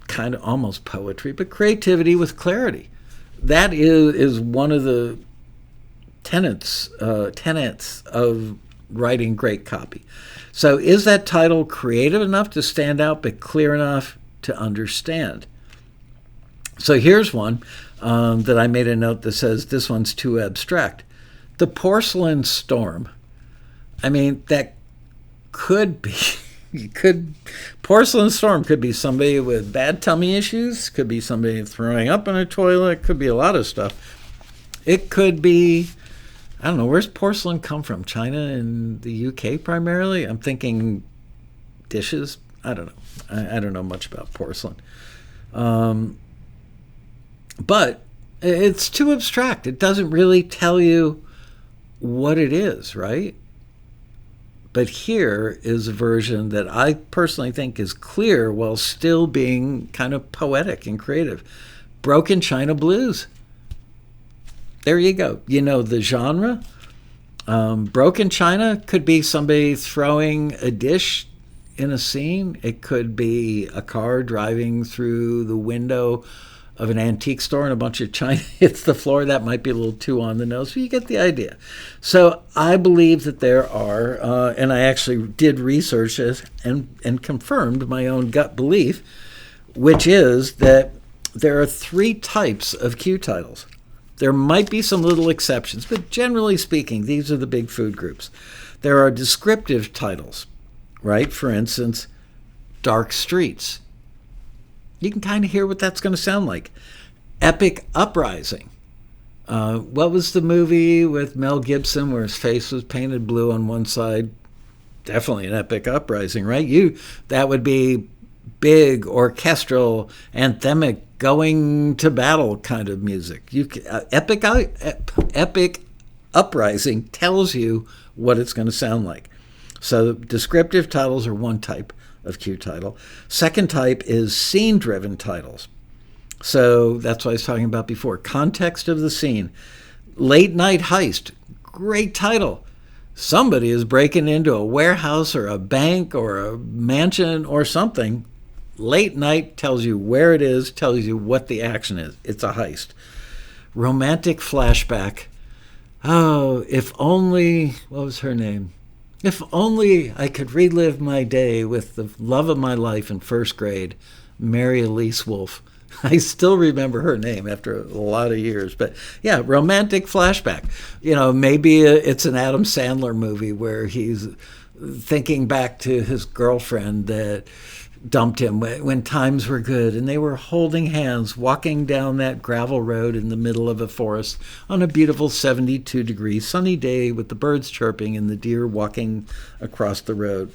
kind of almost poetry, but creativity with clarity. That is one of the tenets of writing great copy. So is that title creative enough to stand out but clear enough to understand? So here's one that I made a note that says this one's too abstract. The Porcelain Storm. I mean, that could be Porcelain Storm could be somebody with bad tummy issues, could be somebody throwing up in a toilet, could be a lot of stuff. It could be, I don't know, where's porcelain come from? China and the UK primarily? I'm thinking dishes. I don't know. I don't know much about porcelain. But it's too abstract. It doesn't really tell you what it is, right? But here is a version that I personally think is clear while still being kind of poetic and creative. Broken China Blues. There you go. You know the genre. Broken China could be somebody throwing a dish in a scene. It could be a car driving through the window of an antique store and a bunch of china hits the floor. That might be a little too on the nose, but you get the idea. So I believe that there are, and I actually did research it and confirmed my own gut belief, which is that there are 3 types of Q titles. There might be some little exceptions, but generally speaking, these are the big food groups. There are descriptive titles, right? For instance, Dark Streets. You can kind of hear what that's going to sound like. Epic Uprising. What was the movie with Mel Gibson where his face was painted blue on one side? Definitely an epic uprising, right? That would be big, orchestral, anthemic, going to battle kind of music. Epic Uprising tells you what it's going to sound like. So descriptive titles are one type of Q title. Second type is scene-driven titles. So that's what I was talking about before. Context of the scene. Late Night Heist. Great title. Somebody is breaking into a warehouse or a bank or a mansion or something. Late night tells you where it is, tells you what the action is. It's a heist. Romantic flashback. Oh, if only, what was her name? If only I could relive my day with the love of my life in first grade, Mary Elise Wolfe. I still remember her name after a lot of years. But yeah, romantic flashback. Maybe it's an Adam Sandler movie where he's thinking back to his girlfriend that dumped him when times were good, and they were holding hands walking down that gravel road in the middle of a forest on a beautiful 72-degree sunny day with the birds chirping and the deer walking across the road.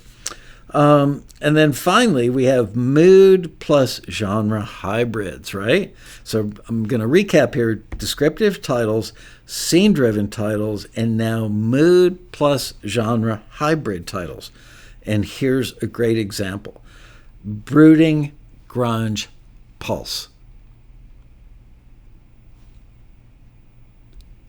And then finally, we have mood plus genre hybrids, right? So I'm going to recap here: descriptive titles, scene-driven titles, and now mood plus genre hybrid titles. And here's a great example: brooding, grunge, pulse.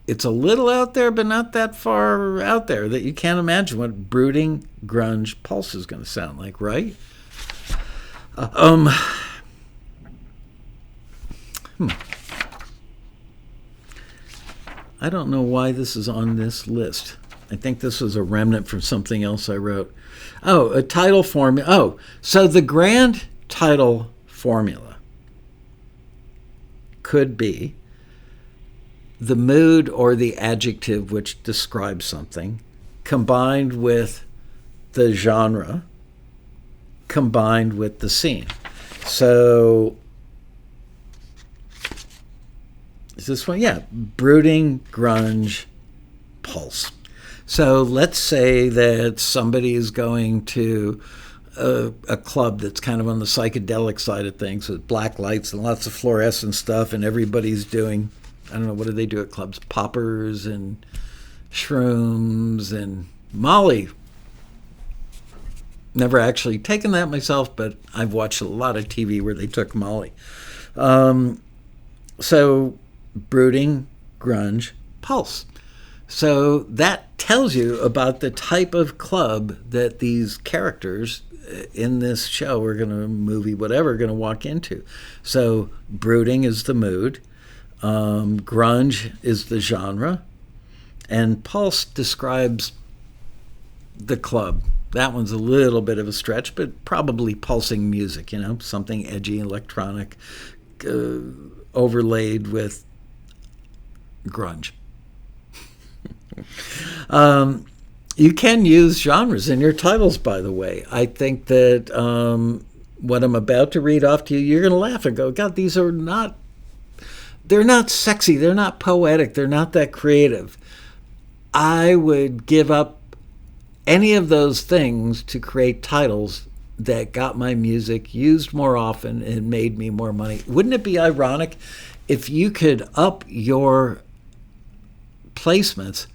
It's a little out there, but not that far out there that you can't imagine what brooding, grunge, pulse is going to sound like, right? I don't know why this is on this list. I think this was a remnant from something else I wrote. Oh, a title formula. Oh, so the grand title formula could be the mood or the adjective which describes something, combined with the genre, combined with the scene. So is this one? Yeah, brooding, grunge, pulse. So let's say that somebody is going to a club that's kind of on the psychedelic side of things with black lights and lots of fluorescent stuff, and everybody's doing, I don't know, what do they do at clubs? Poppers and shrooms and Molly. Never actually taken that myself, but I've watched a lot of TV where they took Molly. So brooding, grunge, pulse. So that tells you about the type of club that these characters in this show are going to, movie, whatever, are going to walk into. So brooding is the mood, grunge is the genre, and pulse describes the club. That one's a little bit of a stretch, but probably pulsing music, something edgy, electronic, overlaid with grunge. You can use genres in your titles, by the way. I think that what I'm about to read off to you, you're going to laugh and go, God, these are not, they're not sexy, they're not poetic, they're not that creative. I would give up any of those things to create titles that got my music used more often and made me more money. Wouldn't it be ironic if you could up your placements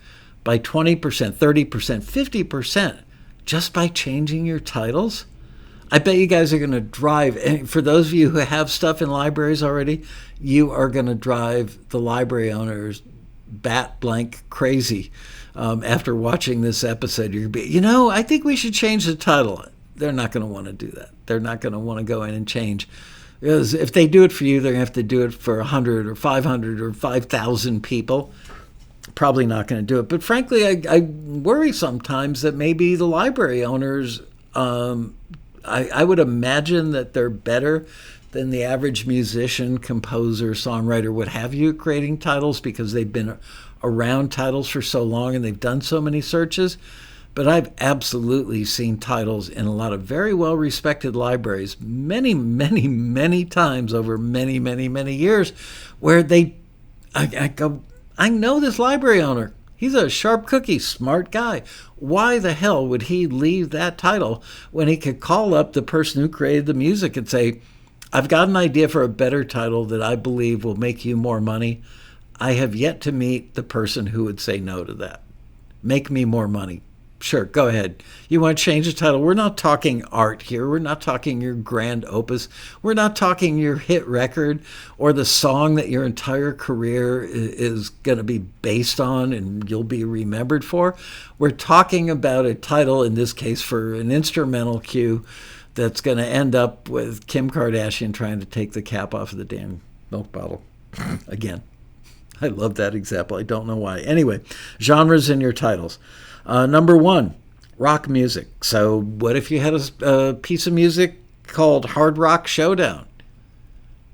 by 20%, 30%, 50% just by changing your titles? I bet you guys are going to drive, and for those of you who have stuff in libraries already, you are going to drive the library owners bat blank crazy. After watching this episode, you're going to be, I think we should change the title. They're not going to want to do that. They're not going to want to go in and change. Because if they do it for you, they're going to have to do it for 100 or 500 or 5,000 people. Probably not going to do it. But frankly, I worry sometimes that maybe the library owners, I would imagine that they're better than the average musician, composer, songwriter, what have you, creating titles because they've been around titles for so long and they've done so many searches. But I've absolutely seen titles in a lot of very well-respected libraries many, many, many times over many, many, many years where I go, I know this library owner. He's a sharp cookie, smart guy. Why the hell would he leave that title when he could call up the person who created the music and say, I've got an idea for a better title that I believe will make you more money. I have yet to meet the person who would say no to that. Make me more money. Sure, go ahead. You want to change the title? We're not talking art here. We're not talking your grand opus. We're not talking your hit record or the song that your entire career is going to be based on and you'll be remembered for. We're talking about a title, in this case, for an instrumental cue that's going to end up with Kim Kardashian trying to take the cap off of the damn milk bottle again. I love that example. I don't know why. Anyway, genres in your titles. Number 1, rock music. So what if you had a piece of music called Hard Rock Showdown?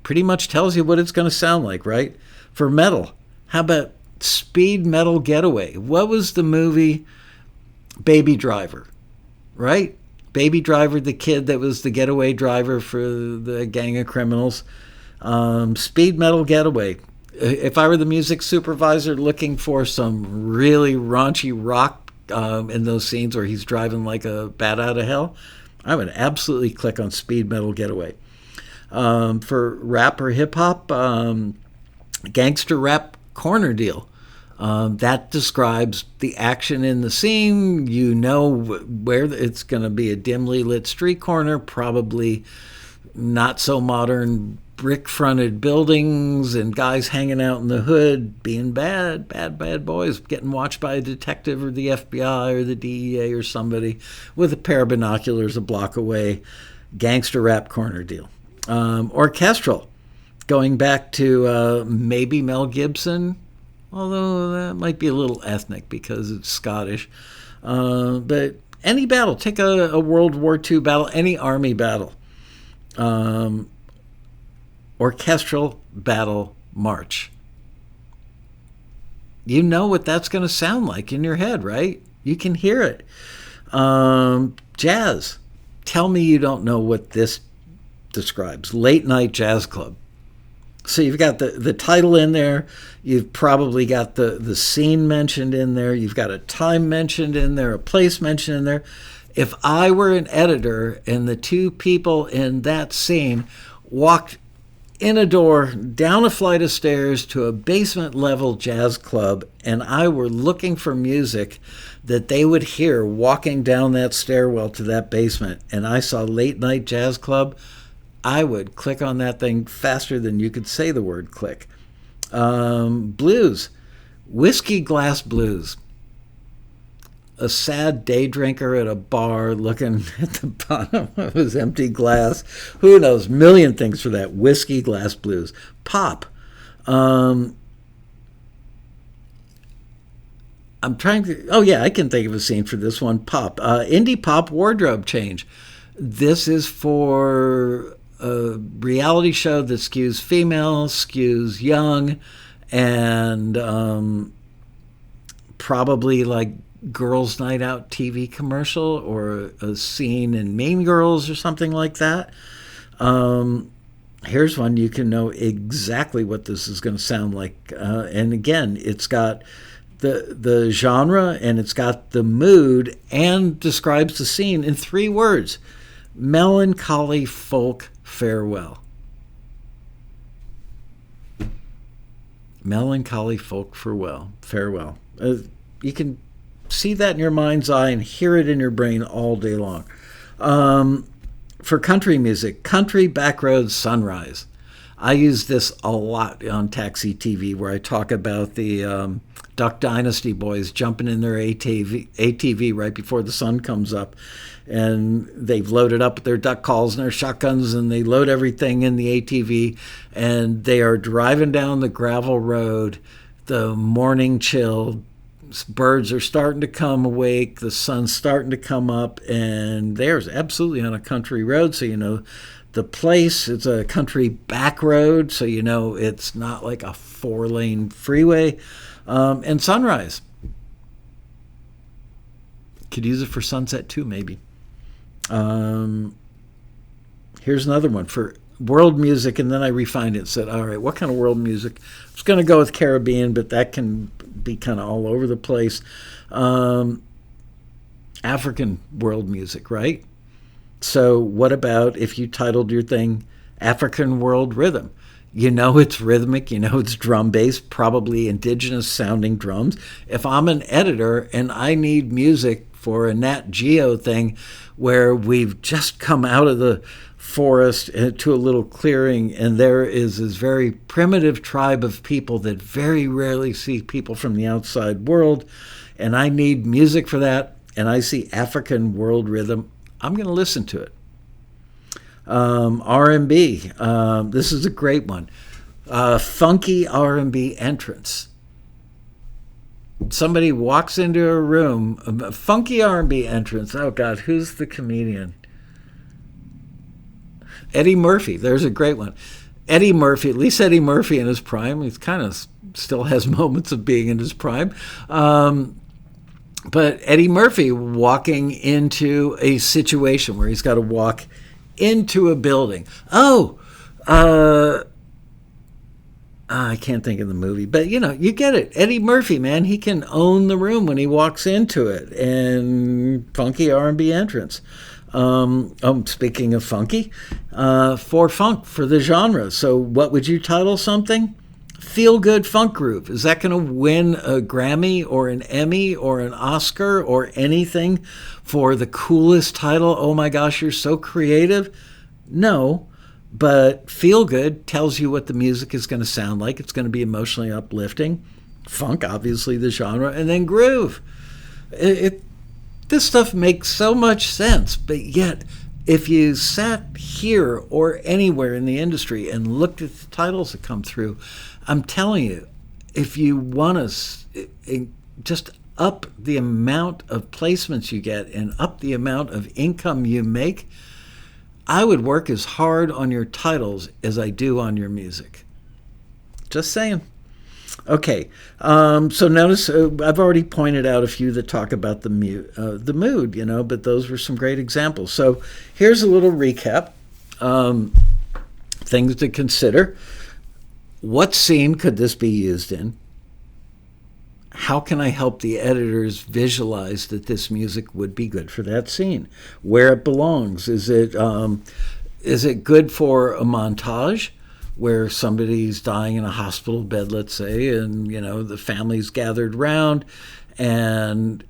Pretty much tells you what it's going to sound like, right? For metal, how about Speed Metal Getaway? What was the movie Baby Driver, right? Baby Driver, the kid that was the getaway driver for the gang of criminals. Speed Metal Getaway. If I were the music supervisor looking for some really raunchy rock in those scenes where he's driving like a bat out of hell, I would absolutely click on Speed Metal Getaway. For rap or hip-hop, Gangster Rap Corner Deal. That describes the action in the scene. You know where it's going to be a dimly lit street corner, probably not so modern brick-fronted buildings and guys hanging out in the hood being bad boys, getting watched by a detective or the FBI or the DEA or somebody with a pair of binoculars a block away. Gangster Rap Corner Deal. Orchestral, going back to maybe Mel Gibson, although that might be a little ethnic because it's Scottish. But any battle, take a World War II battle, any army battle. Orchestral battle march. You know what that's going to sound like in your head, right? You can hear it. Jazz. Tell me you don't know what this describes. Late night jazz club. So you've got the title in there. You've probably got the scene mentioned in there. You've got a time mentioned in there, a place mentioned in there. If I were an editor and the two people in that scene walked in a door, down a flight of stairs to a basement level jazz club, and I were looking for music that they would hear walking down that stairwell to that basement, and I saw Late Night Jazz Club, I would click on that thing faster than you could say the word click. Blues. Whiskey glass blues. A sad day drinker at a bar looking at the bottom of his empty glass. Who knows? Million things for that. Whiskey glass blues. Pop. I'm trying to... Oh, yeah, I can think of a scene for this one. Pop. Indie pop wardrobe change. This is for a reality show that skews female, skews young, and probably like Girls' Night Out TV commercial or a scene in Mean Girls or something like that. Here's one you can know exactly what this is going to sound like. And again, it's got the genre and it's got the mood and describes the scene in 3 words. Melancholy folk farewell. Melancholy folk farewell. You can see that in your mind's eye and hear it in your brain all day long. For country music, Country Backroads Sunrise. I use this a lot on Taxi TV where I talk about the Duck Dynasty boys jumping in their ATV right before the sun comes up. And they've loaded up their duck calls and their shotguns and they load everything in the ATV. And they are driving down the gravel road, the morning chill. Birds are starting to come awake, the sun's starting to come up, and there's absolutely on a country road, so you know the place. It's a country back road, so you know it's not like a 4-lane freeway. And sunrise. Could use it for sunset too, maybe. Here's another one for world music, and then I refined it and said, all right, what kind of world music? I was going to go with Caribbean, but that can be kind of all over the place. African world music, right? So what about if you titled your thing African World Rhythm? You know it's rhythmic, you know it's drum-based, probably indigenous sounding drums. If I'm an editor and I need music for a Nat Geo thing where we've just come out of the forest to a little clearing and there is this very primitive tribe of people that very rarely see people from the outside world, and I need music for that, and I see African world rhythm, I'm going to listen to it. R&B, this is a great one. Funky R&B entrance. Somebody walks into a room, a funky R&B entrance. Oh God, who's the comedian? Eddie Murphy. There's a great one. Eddie Murphy, at least Eddie Murphy in his prime. He's kind of still has moments of being in his prime. But Eddie Murphy walking into a situation where he's got to walk into a building. I can't think of the movie, but you get it. Eddie Murphy, man, he can own the room when he walks into it. And funky R&B entrance. Speaking of funky, for the genre. So what would you title something? Feel Good Funk Groove. Is that going to win a Grammy or an Emmy or an Oscar or anything for the coolest title? Oh my gosh, you're so creative. No, but Feel Good tells you what the music is going to sound like. It's going to be emotionally uplifting. Funk, obviously the genre, and then groove. This stuff makes so much sense, but yet if you sat here or anywhere in the industry and looked at the titles that come through, I'm telling you, if you want to just up the amount of placements you get and up the amount of income you make, I would work as hard on your titles as I do on your music. Just saying. Okay, so notice I've already pointed out a few that talk about the mood, but those were some great examples. So here's a little recap. Things to consider. What scene could this be used in? How can I help the editors visualize that this music would be good for that scene? Where it belongs. Is it good for a montage where somebody's dying in a hospital bed, let's say, and the family's gathered around, and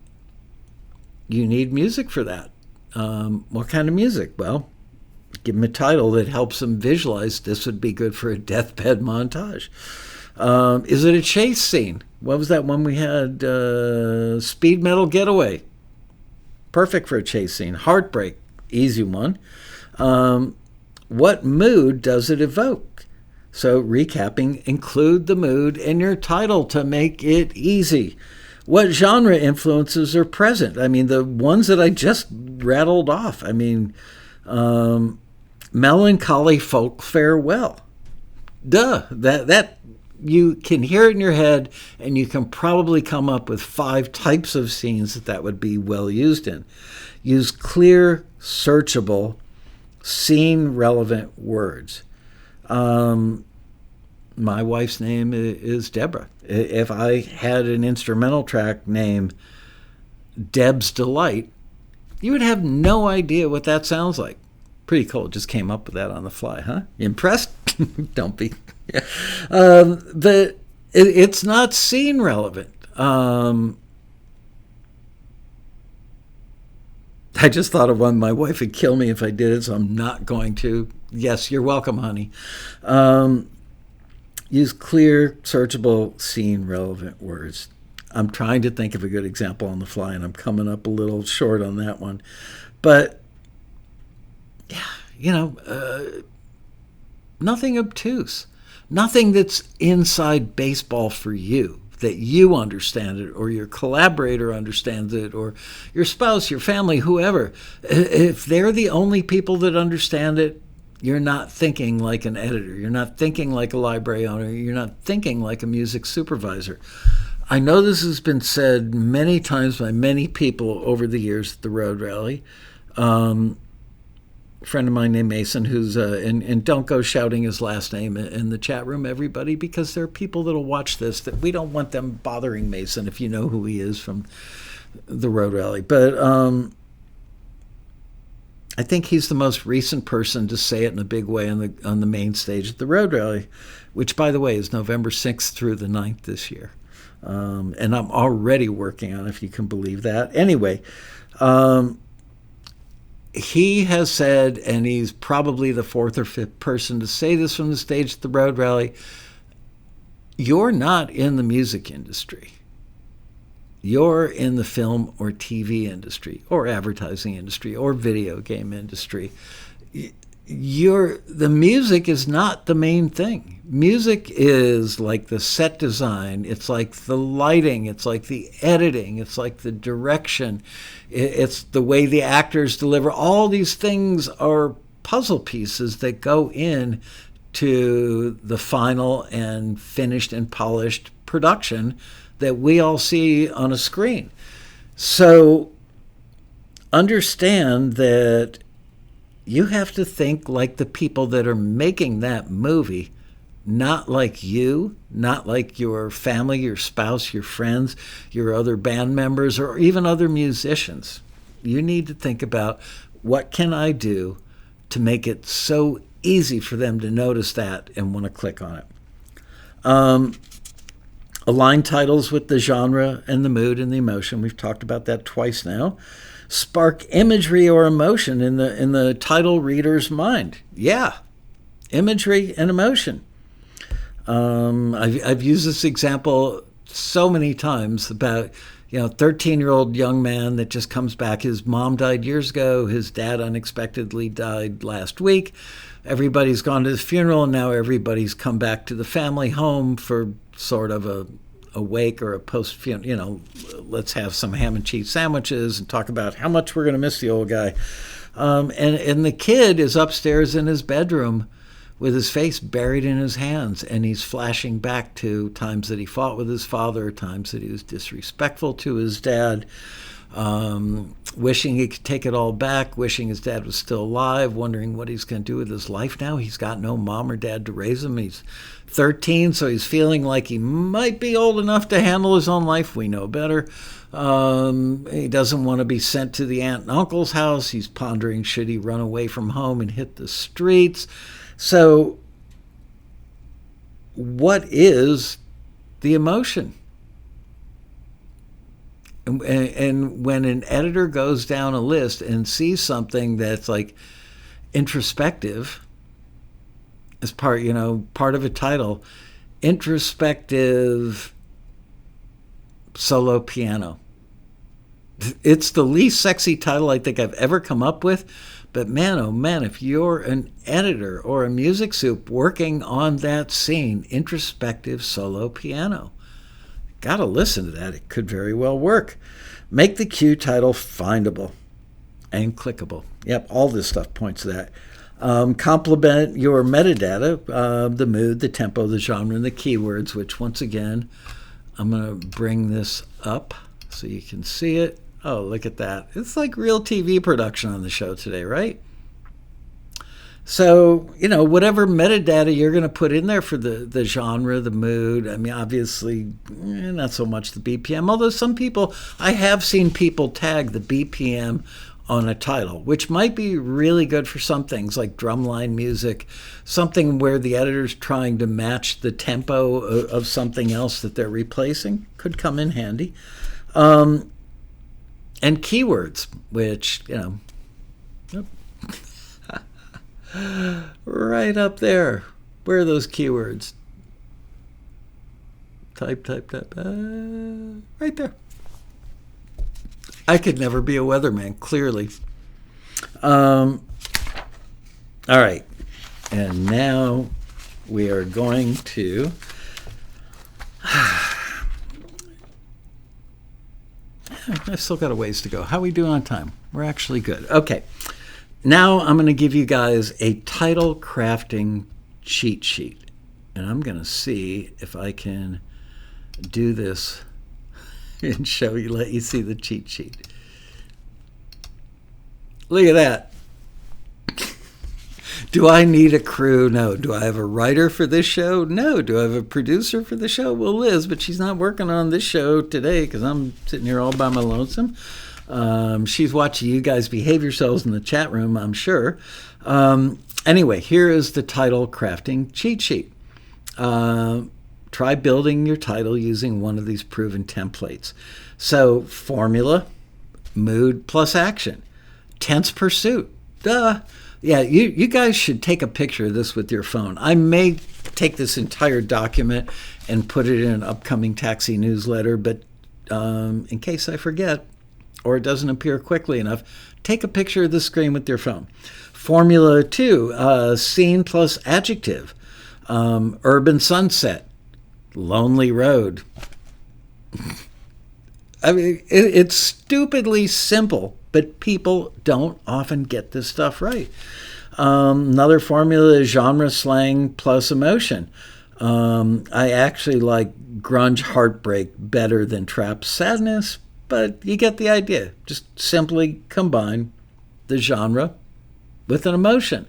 you need music for that? What kind of music? Well, give them a title that helps them visualize this would be good for a deathbed montage. Is it a chase scene? What was that one we had? Speed Metal Getaway. Perfect for a chase scene. Heartbreak. Easy one. What mood does it evoke? So recapping, include the mood in your title to make it easy. What genre influences are present? I mean, the ones that I just rattled off. I mean, melancholy folk farewell. Duh. That you can hear it in your head, and you can probably come up with 5 types of scenes that would be well used in. Use clear, searchable, scene-relevant words. My wife's name is Deborah. If I had an instrumental track named Deb's Delight, you would have no idea what that sounds like. Pretty cool. Just came up with that on the fly, huh? Impressed? Don't be. But it's not scene relevant. I just thought of one. My wife would kill me if I did it, so I'm not going to. Yes, you're welcome, honey. Use clear, searchable, scene-relevant words. I'm trying to think of a good example on the fly, and I'm coming up a little short on that one. But, nothing obtuse. Nothing that's inside baseball for you, that you understand it, or your collaborator understands it, or your spouse, your family, whoever. If they're the only people that understand it, you're not thinking like an editor. You're not thinking like a library owner. You're not thinking like a music supervisor. I know this has been said many times by many people over the years at the Road Rally. A friend of mine named Mason, who's and don't go shouting his last name in the chat room, everybody, because there are people that'll watch this that we don't want them bothering Mason if you know who he is from the Road Rally. But I think he's the most recent person to say it in a big way on the main stage at the Road Rally, which, by the way, is November 6th through the 9th this year. And I'm already working on it, if you can believe that. Anyway, he has said, and he's probably the 4th or 5th person to say this from the stage at the Road Rally, you're not in the music industry. You're in the film or TV industry or advertising industry or video game industry. The music is not the main thing. Music is like the set design. It's like the lighting. It's like the editing. It's like the direction. It's the way the actors deliver. All these things are puzzle pieces that go in to the final and finished and polished production that we all see on a screen. So understand that you have to think like the people that are making that movie, not like you, not like your family, your spouse, your friends, your other band members, or even other musicians. You need to think about, what can I do to make it so easy for them to notice that and want to click on it. Align titles with the genre and the mood and the emotion. We've talked about that twice now. Spark imagery or emotion in the title reader's mind. Yeah, imagery and emotion. I've used this example so many times about, 13-year-old young man that just comes back. His mom died years ago. His dad unexpectedly died last week. Everybody's gone to the funeral, and now everybody's come back to the family home for sort of a wake or a post-funeral. Let's have some ham and cheese sandwiches and talk about how much we're going to miss the old guy. And the kid is upstairs in his bedroom with his face buried in his hands, and he's flashing back to times that he fought with his father, times that he was disrespectful to his dad, wishing he could take it all back, wishing his dad was still alive, wondering what he's going to do with his life now. He's got no mom or dad to raise him. He's 13, so he's feeling like he might be old enough to handle his own life. We know better. He doesn't want to be sent to the aunt and uncle's house. He's pondering, should he run away from home and hit the streets? So what is the emotion? And when an editor goes down a list and sees something that's like introspective as part of a title, introspective solo piano. It's the least sexy title I think I've ever come up with. But man, oh man, if you're an editor or a music soup working on that scene, introspective solo piano, got to listen to that. It could very well work. Make the cue title findable and clickable. Yep, all this stuff points to that. Complement your metadata, the mood, the tempo, the genre, and the keywords, which once again, I'm going to bring this up so you can see it. Oh, look at that. It's like real TV production on the show today, right? So, whatever metadata you're going to put in there for the genre, the mood, I mean, obviously, not so much the BPM, although I have seen people tag the BPM on a title, which might be really good for some things like drumline music, something where the editor's trying to match the tempo of something else that they're replacing, could come in handy. And keywords, which, right up there. Where are those keywords? Type. Right there. I could never be a weatherman, clearly. All right. And now we are going to... I've still got a ways to go. How are we doing on time? We're actually good. Okay. Now I'm going to give you guys a title crafting cheat sheet. And I'm going to see if I can do this and let you see the cheat sheet. Look at that. Do I need a crew? No. Do I have a writer for this show? No. Do I have a producer for the show? Well, Liz, but she's not working on this show today because I'm sitting here all by my lonesome. She's watching you guys behave yourselves in the chat room, I'm sure. Anyway, here is the title crafting cheat sheet. Try building your title using one of these proven templates. So, formula, mood plus action, tense pursuit. Duh. Yeah, you guys should take a picture of this with your phone. I may take this entire document and put it in an upcoming taxi newsletter, but in case I forget or it doesn't appear quickly enough, take a picture of the screen with your phone. Formula 2, scene plus adjective. Urban sunset, lonely road. I mean, it's stupidly simple, but people don't often get this stuff right. Another formula is genre slang plus emotion. I actually like grunge heartbreak better than trap sadness, but you get the idea. Just simply combine the genre with an emotion.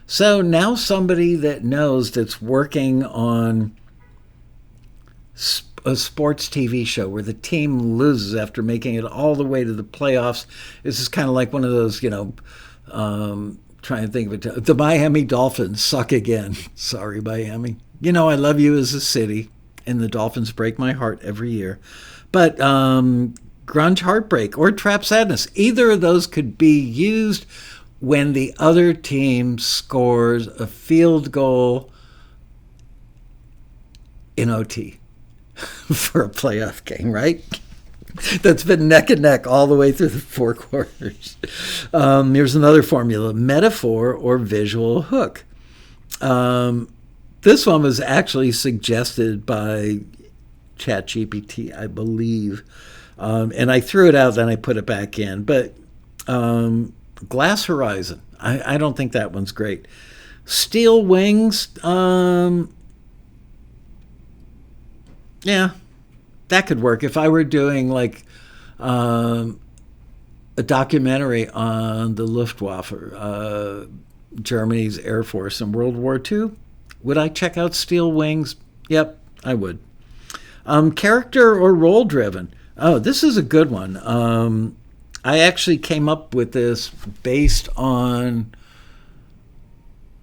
So now somebody that knows that's working on a sports TV show where the team loses after making it all the way to the playoffs, this is kind of like one of those, trying to think of it. The Miami Dolphins suck again. Sorry, Miami. I love you as a city, and the Dolphins break my heart every year. But grunge heartbreak or trap sadness, either of those could be used when the other team scores a field goal in OT for a playoff game, right? That's been neck and neck all the way through the 4 quarters. Here's another formula: metaphor or visual hook. This one was actually suggested by ChatGPT, I believe. And I threw it out, then I put it back in. But glass horizon, I don't think that one's great. Steel wings, yeah, that could work. If I were doing like a documentary on the Luftwaffe, Germany's Air Force in World War II, would I check out Steel Wings? Yep, I would. Character or role driven? Oh, this is a good one. I actually came up with this based on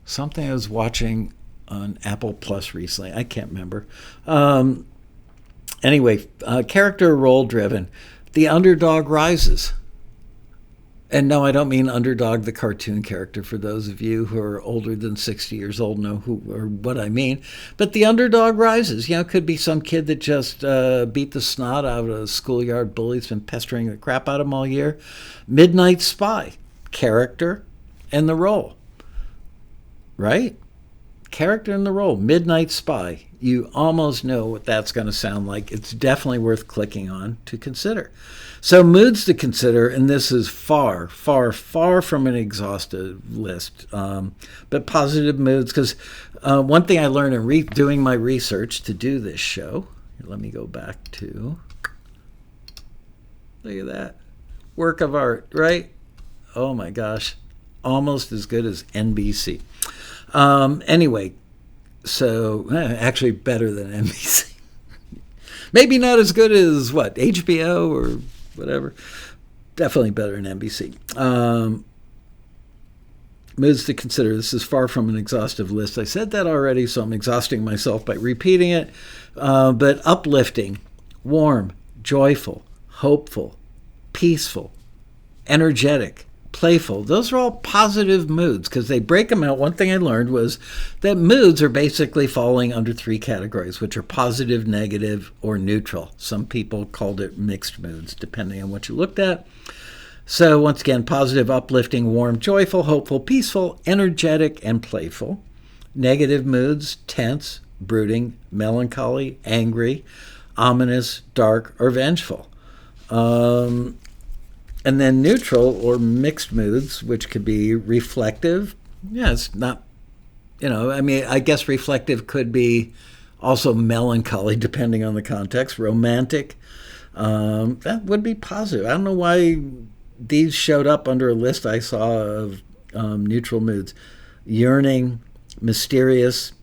something I was watching on Apple Plus recently. I can't remember. Anyway, character or role driven. The underdog rises. And no, I don't mean Underdog, the cartoon character. For those of you who are older than 60 years old know who or what I mean. But the underdog rises. It could be some kid that just beat the snot out of a schoolyard bully that's been pestering the crap out of him all year. Midnight Spy, character and the role. Right? Character and the role. Midnight Spy. You almost know what that's going to sound like. It's definitely worth clicking on to consider. So moods to consider, and this is far, far, far from an exhaustive list, but positive moods, because one thing I learned in doing my research to do this show, let me go back to, look at that, work of art, right? Oh my gosh, almost as good as NBC. Anyway, so actually better than NBC. Maybe not as good as what, HBO or whatever. Definitely better than NBC. Moods to consider. This is far from an exhaustive list. I said that already, so I'm exhausting myself by repeating it. But uplifting, warm, joyful, hopeful, peaceful, energetic, playful. Those are all positive moods because they break them out. One thing I learned was that moods are basically falling under 3 categories, which are positive, negative, or neutral. Some people called it mixed moods, depending on what you looked at. So once again, positive, uplifting, warm, joyful, hopeful, peaceful, energetic, and playful. Negative moods, tense, brooding, melancholy, angry, ominous, dark, or vengeful. And then neutral or mixed moods, which could be reflective. Yeah, it's not, I guess reflective could be also melancholy, depending on the context. Romantic, that would be positive. I don't know why these showed up under a list I saw of neutral moods. Yearning, mysterious,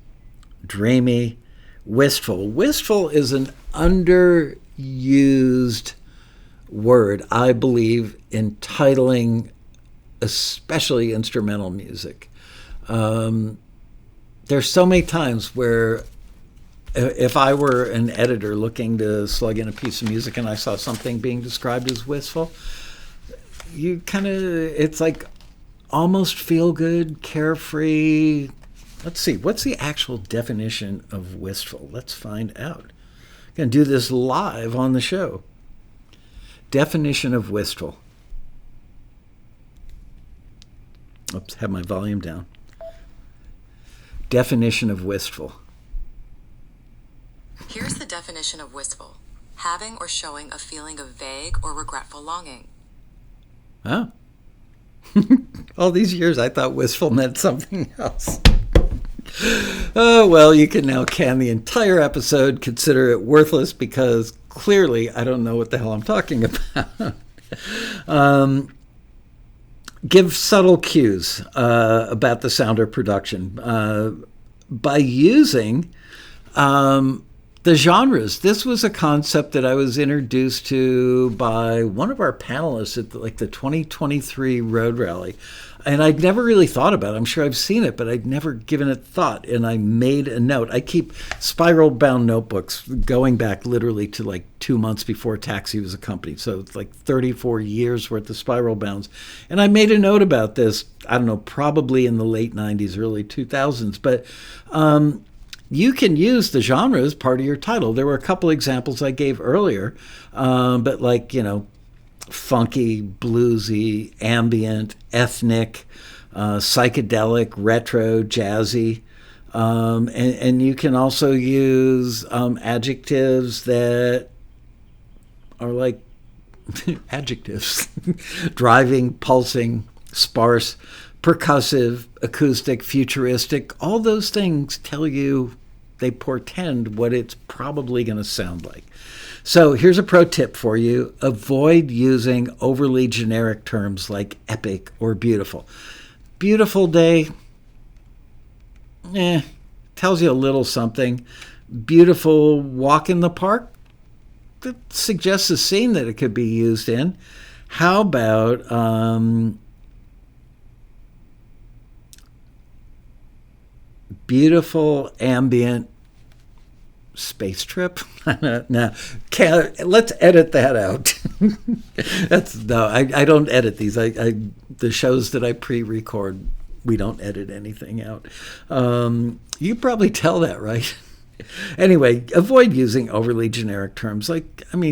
dreamy, wistful. Wistful is an underused word, I believe, in titling especially instrumental music. There's so many times where if I were an editor looking to slug in a piece of music and I saw something being described as wistful, it's like almost feel good, carefree. Let's see, what's the actual definition of wistful? Let's find out. I'm going to do this live on the show. Definition of wistful. Oops, have my volume down. Definition of wistful. Here's the definition of wistful. Having or showing a feeling of vague or regretful longing. Oh. All these years I thought wistful meant something else. Oh, well, you can now can the entire episode, consider it worthless, because clearly I don't know what the hell I'm talking about. Give subtle cues about the sound or production by using the genres. This was a concept that I was introduced to by one of our panelists at the 2023 Road Rally. And I'd never really thought about it. I'm sure I've seen it, but I'd never given it thought. And I made a note. I keep spiral-bound notebooks going back literally to 2 months before Taxi was a company. So it's 34 years worth of spiral bounds. And I made a note about this, I don't know, probably in the late 90s, early 2000s. But you can use the genre as part of your title. There were a couple examples I gave earlier, but funky, bluesy, ambient, ethnic, psychedelic, retro, jazzy. And you can also use adjectives that are like adjectives. Driving, pulsing, sparse, percussive, acoustic, futuristic. All those things tell you, they portend what it's probably going to sound like. So here's a pro tip for you. Avoid using overly generic terms like epic or beautiful. Beautiful day, tells you a little something. Beautiful walk in the park, that suggests a scene that it could be used in. How about beautiful ambient space trip? No, let's edit that out. I don't edit these. The shows that I pre-record, we don't edit anything out. You probably tell that, right? Anyway, avoid using overly generic terms.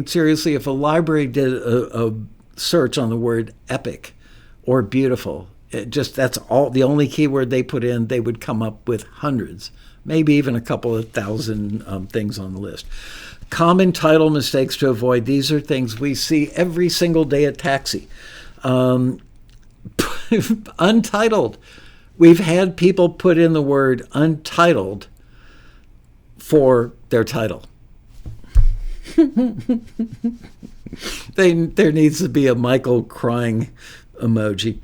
Seriously, if a library did a search on the word epic or beautiful, that's all the only keyword they put in, they would come up with hundreds, maybe even a couple of thousand things on the list. Common title mistakes to avoid. These are things we see every single day at Taxi. Untitled. We've had people put in the word untitled for their title. There needs to be a Michael crying emoji.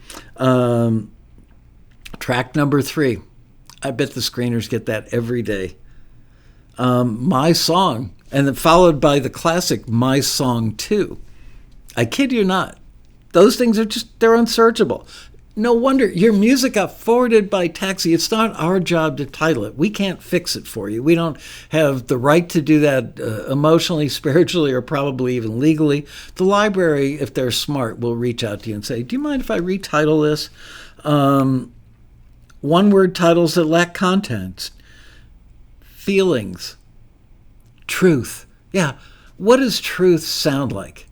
Track number 3. I bet the screeners get that every day. My Song, and then followed by the classic My Song 2. I kid you not. Those things are they're unsearchable. No wonder your music got forwarded by Taxi. It's not our job to title it. We can't fix it for you. We don't have the right to do that emotionally, spiritually, or probably even legally. The library, if they're smart, will reach out to you and say, do you mind if I retitle this? One-word titles that lack context. Feelings. Truth. Yeah. What does truth sound like?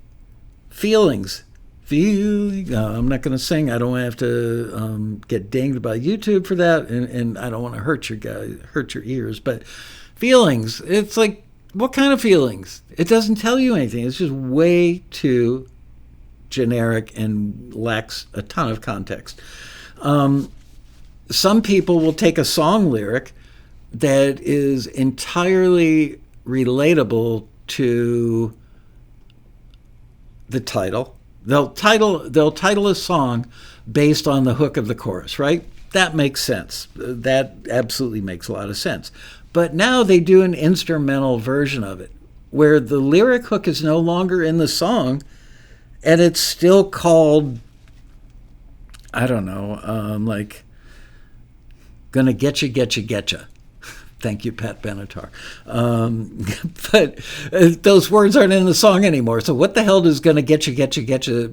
Feelings. Feeling. I'm not going to sing. I don't have to get dinged by YouTube for that, and I don't want to hurt your ears. But feelings. It's like, what kind of feelings? It doesn't tell you anything. It's just way too generic and lacks a ton of context. Some people will take a song lyric that is entirely relatable to the title. They'll title a song based on the hook of the chorus, right? That makes sense. That absolutely makes a lot of sense. But now they do an instrumental version of it where the lyric hook is no longer in the song and it's still called, I don't know, Gonna Getcha, Getcha, Getcha. Thank you, Pat Benatar. But those words aren't in the song anymore. So what the hell does Gonna Getcha, Getcha, Getcha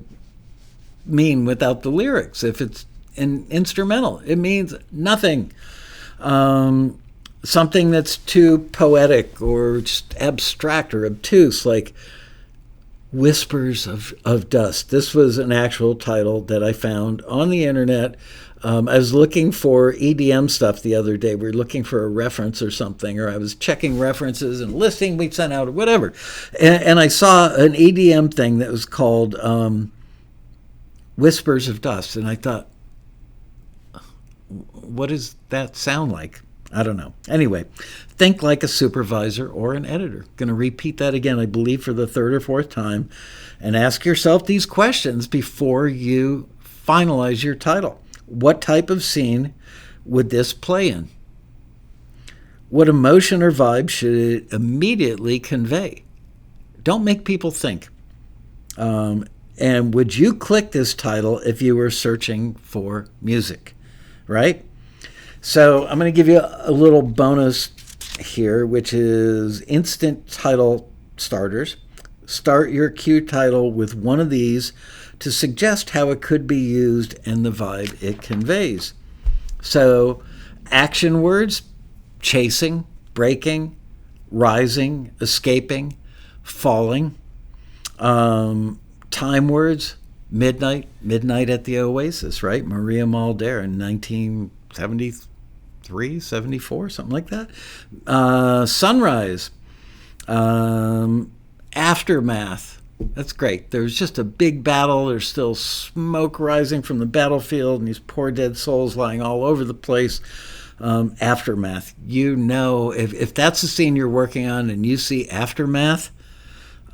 mean without the lyrics? If it's an instrumental, it means nothing. Something that's too poetic or just abstract or obtuse, like Whispers of Dust. This was an actual title that I found on the internet. I was looking for EDM stuff the other day. We were looking for a reference or something, or I was checking references and listing we sent out or whatever. And I saw an EDM thing that was called Whispers of Dust. And I thought, what does that sound like? I don't know. Anyway, think like a supervisor or an editor. Going to repeat that again, I believe, for the third or fourth time. And ask yourself these questions before you finalize your title. What type of scene would this play in? What emotion or vibe should it immediately convey? Don't make people think. And would you click this title if you were searching for music, right? So I'm going to give you a little bonus here, which is instant title starters. Start your Q title with one of these to suggest how it could be used and the vibe it conveys. So action words: chasing, breaking, rising, escaping, falling. Time words: midnight at the Oasis, right? Maria Muldaur in 1973, 74, something like that. Sunrise. Aftermath. That's great. There's just a big battle. There's still smoke rising from the battlefield and these poor dead souls lying all over the place. Aftermath. You know, if that's the scene you're working on and you see aftermath,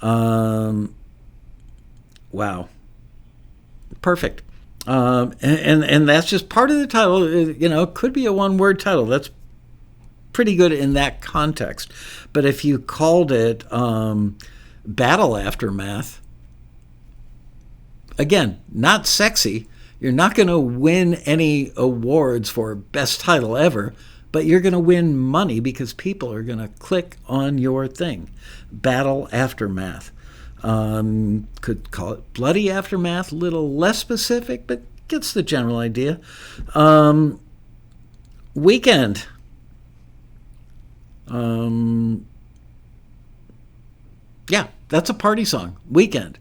wow. Perfect. And that's just part of the title. You know, it could be a one-word title. That's pretty good in that context. But if you called it Battle Aftermath, again, not sexy. You're not going to win any awards for best title ever, but you're going to win money because people are going to click on your thing. Battle Aftermath. Could call it Bloody Aftermath, a little less specific, but gets the general idea. Weekend. Yeah, that's a party song. Weekend.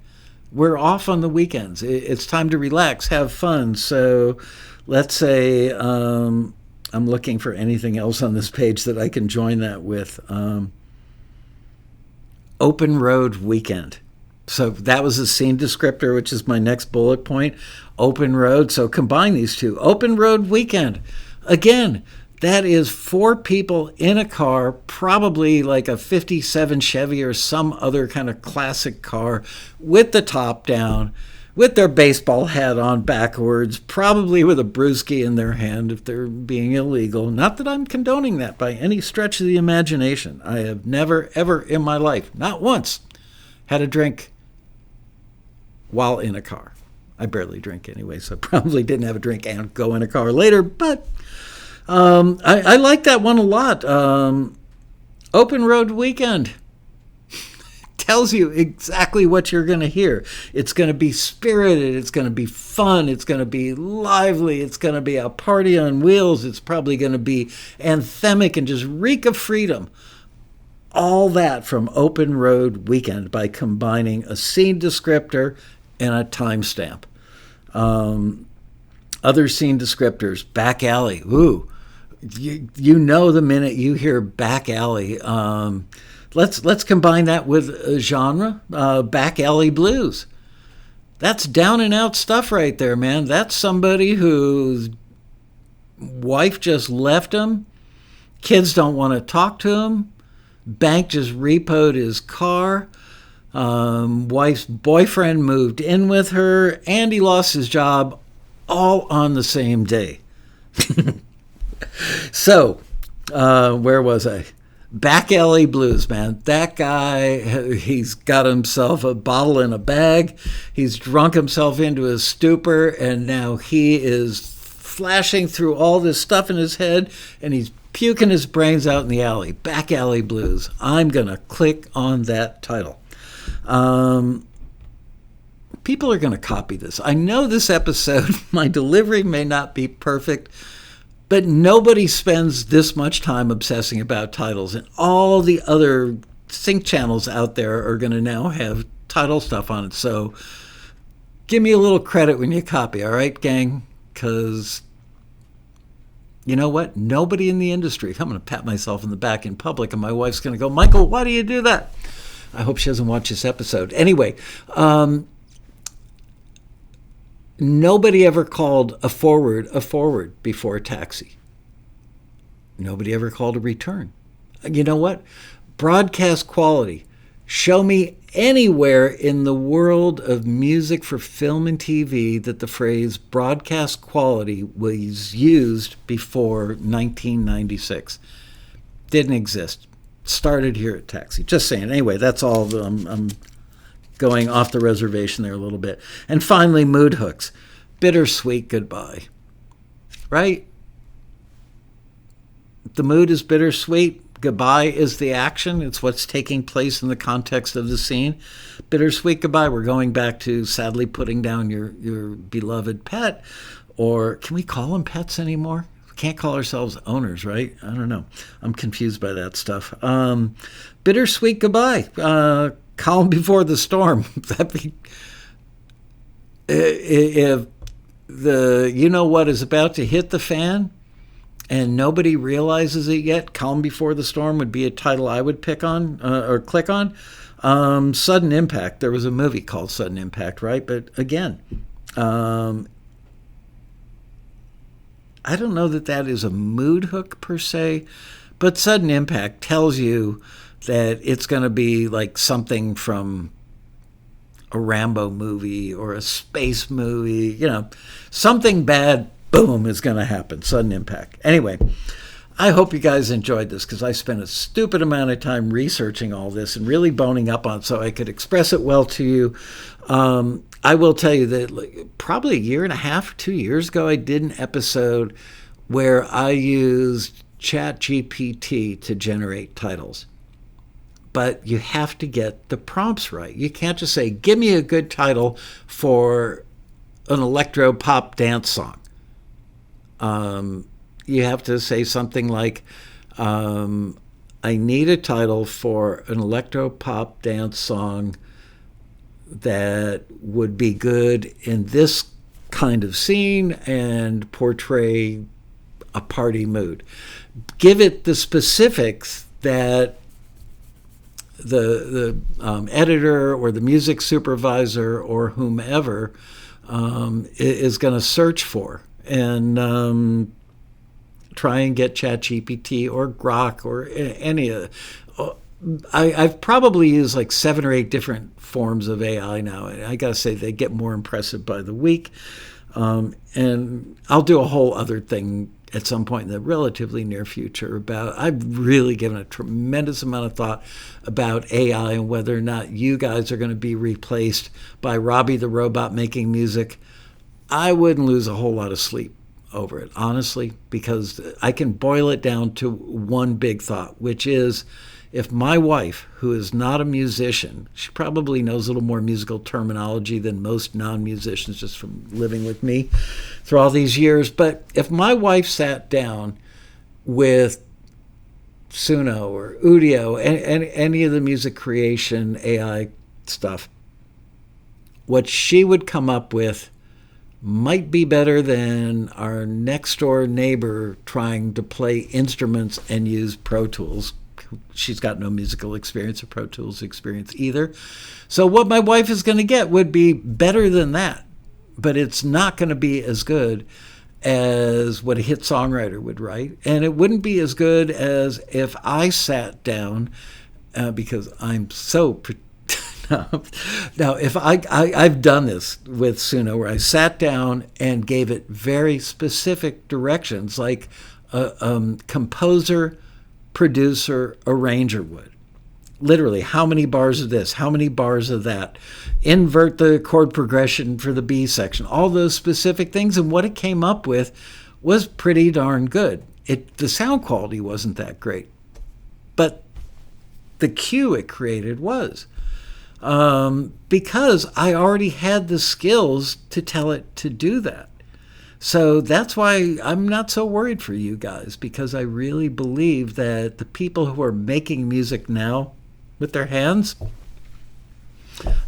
We're off on the weekends. It's time to relax, have fun. So let's say I'm looking for anything else on this page that I can join that with. Open road weekend. So that was a scene descriptor, which is my next bullet point. Open road. So combine these two. Open road weekend. Again, that is 4 people in a car, probably like a 57 Chevy or some other kind of classic car, with the top down, with their baseball hat on backwards, probably with a brewski in their hand if they're being illegal. Not that I'm condoning that by any stretch of the imagination. I have never, ever in my life, not once, had a drink while in a car. I barely drink anyway, so probably didn't have a drink and go in a car later, but I like that one a lot. Open road weekend tells you exactly what you're going to hear. It's going to be spirited. It's going to be fun. It's going to be lively. It's going to be a party on wheels. It's probably going to be anthemic and just reek of freedom. All that from Open Road Weekend by combining a scene descriptor and a timestamp. Other scene descriptors: back alley. Ooh. You know the minute you hear back alley. Let's combine that with a genre, back alley blues. That's down and out stuff right there, man. That's somebody whose wife just left him, kids don't want to talk to him, bank just repoed his car, wife's boyfriend moved in with her, and he lost his job all on the same day. So, where was I? Back alley blues, man. That guy, he's got himself a bottle in a bag. He's drunk himself into a stupor, and now he is flashing through all this stuff in his head, and he's puking his brains out in the alley. Back alley blues. I'm going to click on that title. People are going to copy this. I know this episode, my delivery may not be perfect, but nobody spends this much time obsessing about titles, and all the other sync channels out there are going to now have title stuff on it. So give me a little credit when you copy, all right, gang? Because You know what? Nobody in the industry, I'm going to pat myself in the back in public, and my wife's going to go, Michael, why do you do that? I hope she doesn't watch this episode. Anyway, nobody ever called a forward before taxi. Nobody ever called a return. You know what? Broadcast quality. Show me anywhere in the world of music for film and TV that the phrase broadcast quality was used before 1996. Didn't exist. Started here at Taxi. Just saying. Anyway, that's all. I'm going off the reservation there a little bit. And finally, mood hooks. Bittersweet goodbye. Right? The mood is bittersweet. Goodbye is the action. It's what's taking place in the context of the scene. Bittersweet goodbye. We're going back to sadly putting down your beloved pet. Or can we call them pets anymore? We can't call ourselves owners, right? I don't know. I'm confused by that stuff. Bittersweet goodbye. Calm before the storm. If the you know what is about to hit the fan, and nobody realizes it yet, Calm Before the Storm would be a title I would pick on or click on. Sudden Impact. There was a movie called Sudden Impact, right? But again, I don't know that is a mood hook per se, but Sudden Impact tells you that it's going to be like something from a Rambo movie or a space movie, something bad. Boom, is going to happen. Sudden impact. Anyway, I hope you guys enjoyed this because I spent a stupid amount of time researching all this and really boning up on it so I could express it well to you. I will tell you that probably a year and a half, 2 years ago, I did an episode where I used ChatGPT to generate titles. But you have to get the prompts right. You can't just say, give me a good title for an electro pop dance song. You have to say something like, I need a title for an electro-pop dance song that would be good in this kind of scene and portray a party mood. Give it the specifics that the editor or the music supervisor or whomever is going to search for. And try and get ChatGPT or Grok or any of I've probably used like 7 or 8 different forms of AI now. I got to say, they get more impressive by the week. And I'll do a whole other thing at some point in the relatively near future about, I've really given a tremendous amount of thought about AI and whether or not you guys are going to be replaced by Robbie the robot making music. I wouldn't lose a whole lot of sleep over it, honestly, because I can boil it down to one big thought, which is if my wife, who is not a musician, she probably knows a little more musical terminology than most non-musicians just from living with me through all these years, but if my wife sat down with Suno or Udio, any of the music creation AI stuff, what she would come up with might be better than our next door neighbor trying to play instruments and use Pro Tools. She's got no musical experience or Pro Tools experience either. So what my wife is going to get would be better than that, but it's not going to be as good as what a hit songwriter would write. And it wouldn't be as good as if I sat down, because I'm so now, if I've done this with Suno, where I sat down and gave it very specific directions, like a composer, producer, arranger would. Literally, how many bars of this, how many bars of that, invert the chord progression for the B section, all those specific things. And what it came up with was pretty darn good. The sound quality wasn't that great, but the cue it created was. Because I already had the skills to tell it to do that. So that's why I'm not so worried for you guys, because I really believe that the people who are making music now with their hands,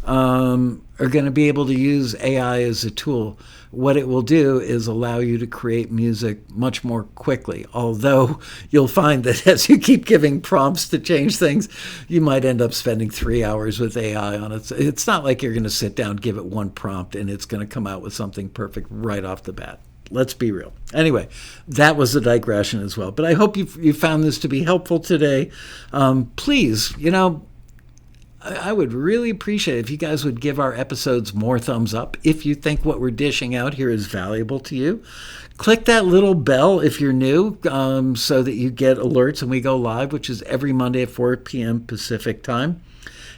are going to be able to use AI as a tool. What it will do is allow you to create music much more quickly. Although you'll find that as you keep giving prompts to change things, you might end up spending 3 hours with AI on it. It's not like you're going to sit down, give it one prompt, and it's going to come out with something perfect right off the bat. Let's be real. Anyway, that was a digression as well. But I hope you found this to be helpful today. Please, I would really appreciate it if you guys would give our episodes more thumbs up. If you think what we're dishing out here is valuable to you, click that little bell if you're new, so that you get alerts when we go live, which is every Monday at 4 p.m. Pacific time.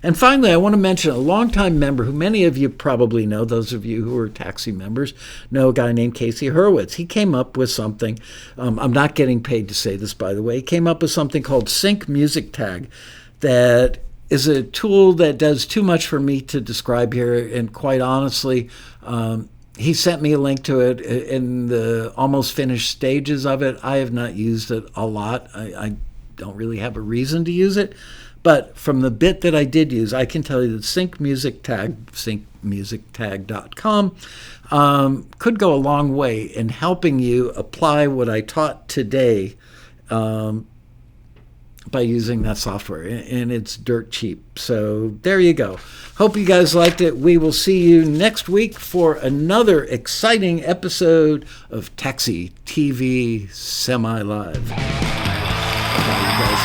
And finally, I want to mention a longtime member who many of you probably know, those of you who are taxi members, know a guy named Casey Hurowitz. He came up with something, I'm not getting paid to say this, by the way, he came up with something called Sync Music Tag that is a tool that does too much for me to describe here. And quite honestly, he sent me a link to it in the almost finished stages of it. I have not used it a lot. I don't really have a reason to use it. But from the bit that I did use, I can tell you that Sync Music Tag, syncmusictag.com, could go a long way in helping you apply what I taught today by using that software, and it's dirt cheap. So there you go. Hope you guys liked it. We will see you next week for another exciting episode of Taxi TV Semi-Live. Bye, you guys.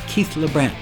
Keith LeBrant.